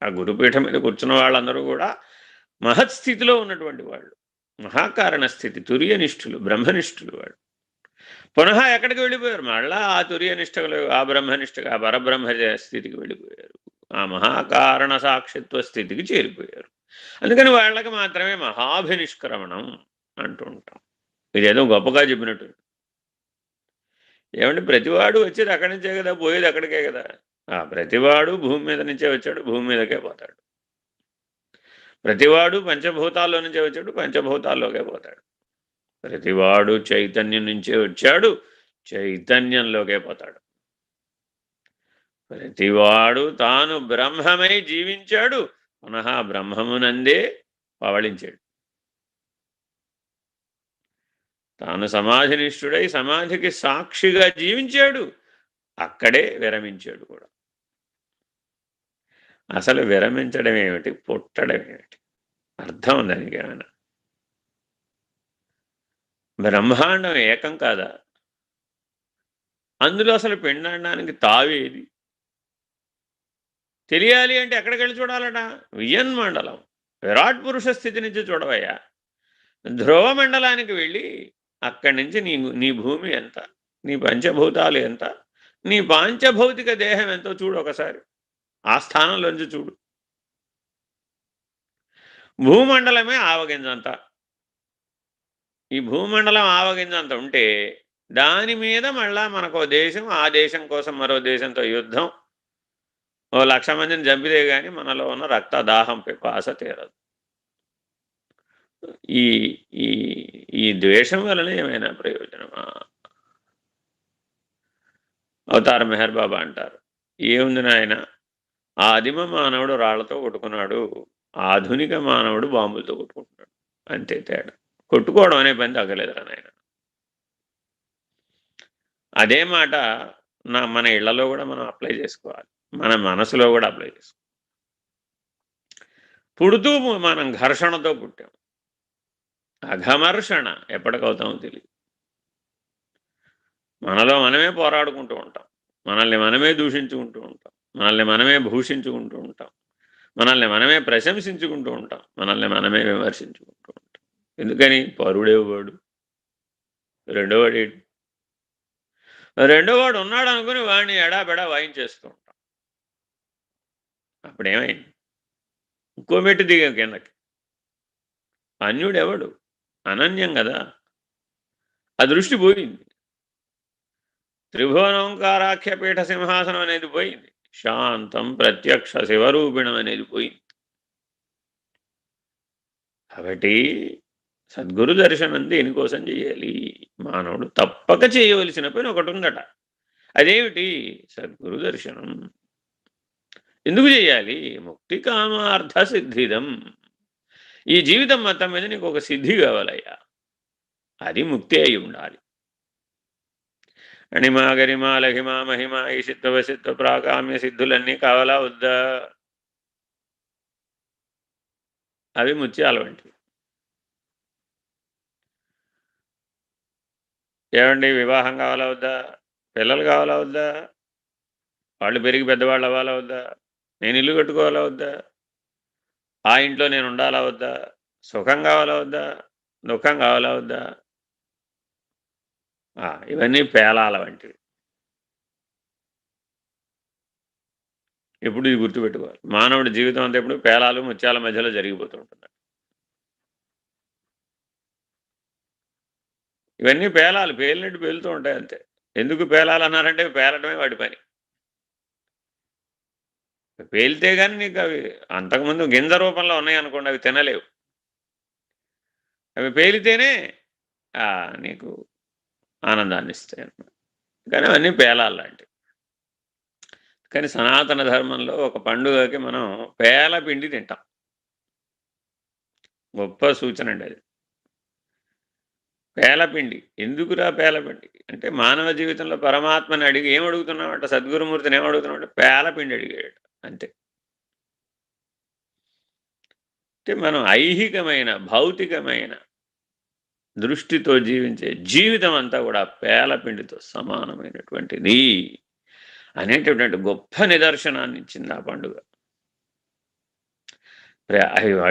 ఆ గురుపీఠం మీద కూర్చున్న వాళ్ళందరూ కూడా మహత్స్థితిలో ఉన్నటువంటి వాళ్ళు, మహాకారణ స్థితి, తుర్యనిష్ఠులు, బ్రహ్మనిష్ఠులు వాళ్ళు. పునః ఎక్కడికి వెళ్ళిపోయారు? మళ్ళా ఆ తుర్యనిష్టలు, ఆ బ్రహ్మనిష్టగా, ఆ పరబ్రహ్మ స్థితికి వెళ్ళిపోయారు. ఆ మహాకారణ సాక్షిత్వ స్థితికి చేరిపోయారు. అందుకని వాళ్ళకి మాత్రమే మహాభినిష్క్రమణం అంటూ ఉంటాం. ఇదేదో గొప్పగా చెప్పినట్టు. ఏమంటే ప్రతివాడు వచ్చేది అక్కడి నుంచే కదా, పోయేది అక్కడికే కదా. ప్రతివాడు భూమి మీద నుంచే వచ్చాడు, భూమి మీదకే పోతాడు. ప్రతివాడు పంచభూతాల్లో నుంచే వచ్చాడు, పంచభూతాల్లోకే పోతాడు. ప్రతివాడు చైతన్యం నుంచే వచ్చాడు, చైతన్యంలోకే పోతాడు. ప్రతివాడు తాను బ్రహ్మమై జీవించాడు, పునః బ్రహ్మమునందే పవళించాడు. తాను సమాధినిష్ఠుడై సమాధికి సాక్షిగా జీవించాడు, అక్కడే విరమించాడు కూడా. అసలు విరమించడం ఏమిటి, పుట్టడం ఏమిటి? అర్థం దానికి ఏమైనా? బ్రహ్మాండం ఏకం కాదా? అందులో అసలు పిండాండానికి తావేది తెలియాలి అంటే ఎక్కడికి వెళ్ళి చూడాలట? వియన్మండలం, విరాట్ పురుష స్థితి నుంచి చూడవయ్యా. ధ్రువ మండలానికి వెళ్ళి అక్కడి నుంచి నీ భూమి ఎంత, నీ పంచభూతాలు ఎంత, నీ పాంచభౌతిక దేహం ఎంతో చూడు ఒకసారి. ఆ స్థానంలోంచి చూడు. భూమండలమే ఆవగింజంత. ఈ భూమండలం ఆవగింజంత ఉంటే దాని మీద మళ్ళా మనకో దేశం, ఆ దేశం కోసం మరో దేశంతో యుద్ధం, 1,00,000 మందిని చంపితే కానీ మనలో ఉన్న రక్తదాహం పిపాస తీరదు. ఈ ఈ ఈ ద్వేషం వలన ఏమైనా ప్రయోజనమా? అవతార మెహర్ బాబా అంటారు, ఏముంది నాయన, ఆదిమ మానవుడు రాళ్లతో కొట్టుకున్నాడు, ఆధునిక మానవుడు బాంబులతో కొట్టుకుంటున్నాడు, అంతే తేడా. కొట్టుకోవడం అనే పని తగ్గలేదురా నాయన. అదే మాట మన ఇళ్లలో కూడా మనం అప్లై చేసుకోవాలి, మన మనసులో కూడా అప్లై చేసుకోవాలి. పుడుతూ మనం ఘర్షణతో పుట్టాం. అఘమర్షణ ఎప్పటికవుతామో తెలియదు. మనలో మనమే పోరాడుకుంటూ ఉంటాం, మనల్ని మనమే దూషించుకుంటూ ఉంటాం, మనల్ని మనమే భూషించుకుంటూ ఉంటాం, మనల్ని మనమే ప్రశంసించుకుంటూ ఉంటాం, మనల్ని మనమే విమర్శించుకుంటూ ఉంటాం. ఎందుకని? పరుడేవాడు, రెండోవాడు ఉన్నాడు అనుకుని వాడిని ఎడాబెడా వాయించేస్తూ ఉంటాం. అప్పుడేమైంది? ఇంకో మెట్టు దిగా కిందకి. అన్యుడెవడు? అనన్యం కదా. ఆ దృష్టి పోయింది. త్రిభువనోంకారాఖ్య పీఠ సింహాసనం అనేది పోయింది. శాంతం ప్రత్యక్ష శివరూపిణం అనేది పోయింది. కాబట్టి సద్గురు దర్శనం దేనికోసం చేయాలి? మానవుడు తప్పక చేయవలసిన పని ఒకటి ఉందట. అదేమిటి? సద్గురు దర్శనం. ఎందుకు చేయాలి? ముక్తి కామార్థ సిద్ధిదం. ఈ జీవితం మొత్తం మీద నీకు ఒక సిద్ధి కావాలయ్యా, అది ముక్తి అయి ఉండాలి. అణిమ గరిమ లహిమ మహిమ ఈశిత్వ వసిత్వ ప్రాకామ్య సిద్ధులన్నీ కావాలా వద్దా? అవి ముత్యాల వంటివి. ఏమండి, వివాహం కావాలా వద్దా? పిల్లలు కావాలా వద్దా? వాళ్ళు పెరిగి పెద్దవాళ్ళు అవ్వాలా వద్దా? నేను ఇల్లు కట్టుకోవాలా వద్దా? ఆ ఇంట్లో నేను ఉండాలా వద్దా? సుఖం కావాలా వద్దా? దుఃఖం కావాలా వద్దా? ఇవన్నీ పేలాల వంటివి. ఎప్పుడు ఇది గుర్తుపెట్టుకోవాలి. మానవుడి జీవితం అంతా ఎప్పుడు పేలాలు ముత్యాల మధ్యలో జరిగిపోతూ ఉంటుంది. ఇవన్నీ పేలాలు, పేలినట్టు పేలుతూ ఉంటాయి అంతే. ఎందుకు పేలాలన్నారంటే పేలటమే వాడి పని. పేలితే కానీ నీకు అవి అంతకుముందు గింజ రూపంలో ఉన్నాయనుకోండి, అవి తినలేవు. అవి పేలితేనే నీకు ఆనందాన్ని ఇస్తాయి అన్నమాట. కానీ అవన్నీ పేలాలంటే. కానీ సనాతన ధర్మంలో ఒక పండుగకి మనం పేలపిండి తింటాం. గొప్ప సూచన అండి అది. పేలపిండి. ఎందుకురా పేలపిండి అంటే, మానవ జీవితంలో పరమాత్మని అడిగి ఏం అడుగుతున్నామంట, సద్గురుమూర్తిని ఏం అడుగుతున్నామంటే పేలపిండి అడిగాడు అంతే. అంటే మనం ఐహికమైన భౌతికమైన దృష్టితో జీవించే జీవితం అంతా కూడా పేలపిండితో సమానమైనటువంటిది అనేటటువంటి గొప్ప నిదర్శనాన్ని ఇచ్చింది ఆ పండుగ.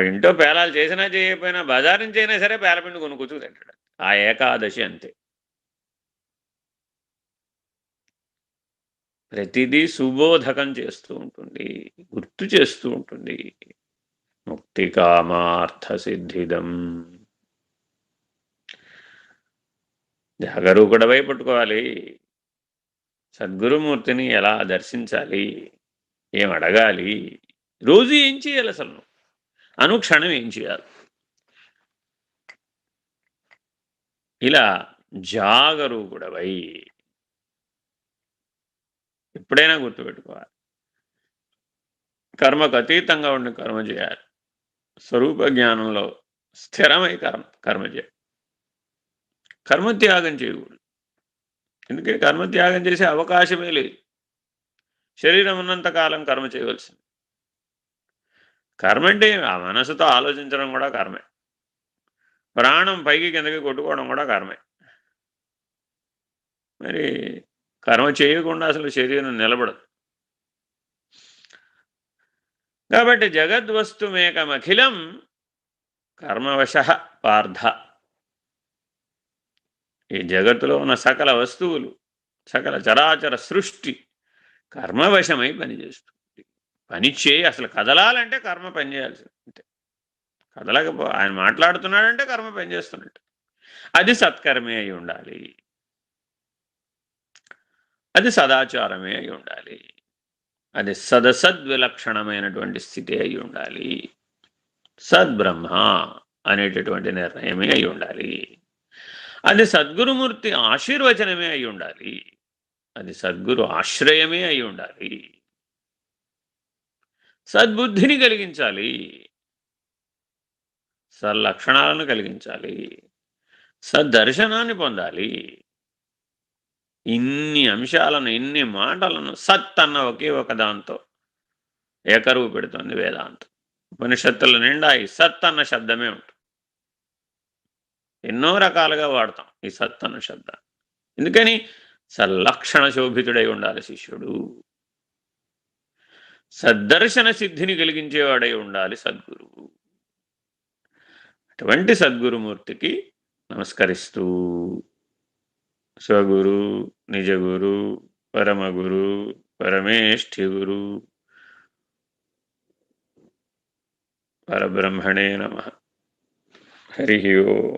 ఇంట్లో పేలాలు చేసినా చేయకపోయినా బజార్ నుంచి అయినా సరే పేలపిండి కొనుక్కొచ్చు తింటాడు ఆ ఏకాదశి అంతే. ప్రతిదీ సుబోధకం చేస్తూ ఉంటుంది, గుర్తు చేస్తూ ఉంటుంది. ముక్తి కామార్థ సిద్ధిదం. జాగరూకుడవై పట్టుకోవాలి. సద్గురుమూర్తిని ఎలా దర్శించాలి, ఏం అడగాలి, రోజు ఏం చేయాలి, అసలు అనుక్షణం ఏం చేయాలి, ఇలా జాగరూకుడవై ఎప్పుడైనా గుర్తుపెట్టుకోవాలి. కర్మకు అతీతంగా ఉండి కర్మ చేయాలి. స్వరూప జ్ఞానంలో స్థిరమై కర్మ చేయాలి. కర్మత్యాగం చేయకూడదు. ఎందుకంటే కర్మత్యాగం చేసే అవకాశమే లేదు. శరీరం ఉన్నంతకాలం కర్మ చేయవలసింది. కర్మ అంటే ఆ మనసుతో ఆలోచించడం కూడా కర్మే. ప్రాణం పైకి కిందకి కొట్టుకోవడం కూడా కర్మే. మరి కర్మ చేయకుండా అసలు శరీరం నిలబడదు. కాబట్టి జగద్వస్తుమేకమఖిలం కర్మవశ పార్థ. ఈ జగత్తులో ఉన్న సకల వస్తువులు, సకల చరాచర సృష్టి కర్మవశమై పనిచేస్తుంది. పని చేయి, అసలు కదలాలంటే కర్మ పనిచేయాల్సింది అంతే. కదలకపో ఆయన మాట్లాడుతున్నాడంటే కర్మ పనిచేస్తున్నట్టు. అది సత్కర్మే అయి ఉండాలి, అది సదాచారమే అయి ఉండాలి, అది సదసద్విలక్షణమైనటువంటి స్థితి అయి ఉండాలి, సద్బ్రహ్మ అనేటటువంటి నిర్ణయమే అయి ఉండాలి, అది సద్గురుమూర్తి ఆశీర్వచనమే అయి ఉండాలి, అది సద్గురు ఆశ్రయమే అయి ఉండాలి, సద్బుద్ధిని కలిగించాలి, సల్లక్షణాలను కలిగించాలి, సద్దర్శనాన్ని పొందాలి. ఇన్ని అంశాలను, ఇన్ని మాటలను సత్ అన్న ఒకే ఒక దాంతో ఏకరువు పెడుతుంది వేదాంతం. ఉపనిషత్తుల నిండా ఈ సత్ అన్న శబ్దమే ఉంటుంది. ఎన్నో రకాలుగా వాడతాం ఈ సత్ అన్న శబ్దాన్ని. ఎందుకని సల్లక్షణ శోభితుడై ఉండాలి శిష్యుడు, సద్దర్శన సిద్ధిని కలిగించేవాడై ఉండాలి సద్గురువు. అటువంటి సద్గురుమూర్తికి నమస్కరిస్తూ స్వగురు, నిజగురు, పరమగురు, పరమేష్ఠి గురు పరబ్రహ్మణే నమః. హరి ఓం.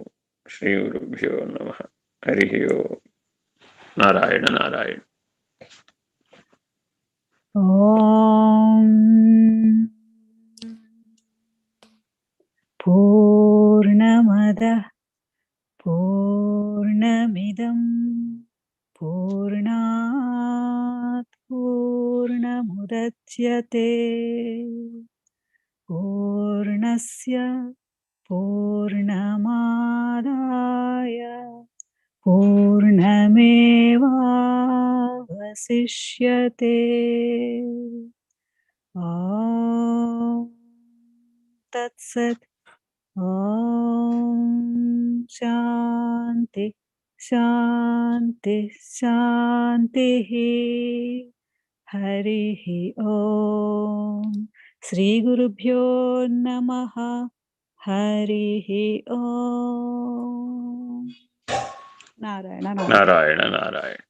శ్రీ గురుభ్యో నమః. హరి ఓం. నారాయణ నారాయణ. ఓం పూర్ణమదః పూర్ణమిదం పూర్ణాత్ పూర్ణముదచ్యతే పూర్ణస్య పూర్ణమాదాయ పూర్ణమేవావశిష్యతే. ఓం తత్సత్. ఓం శాంతి శాంతి శాంతిః. హరిః ఓం. శ్రీ గురుభ్యో నమః. హరిః ఓం. నారాయణ నారాయణ. నారాయణ నారాయణ.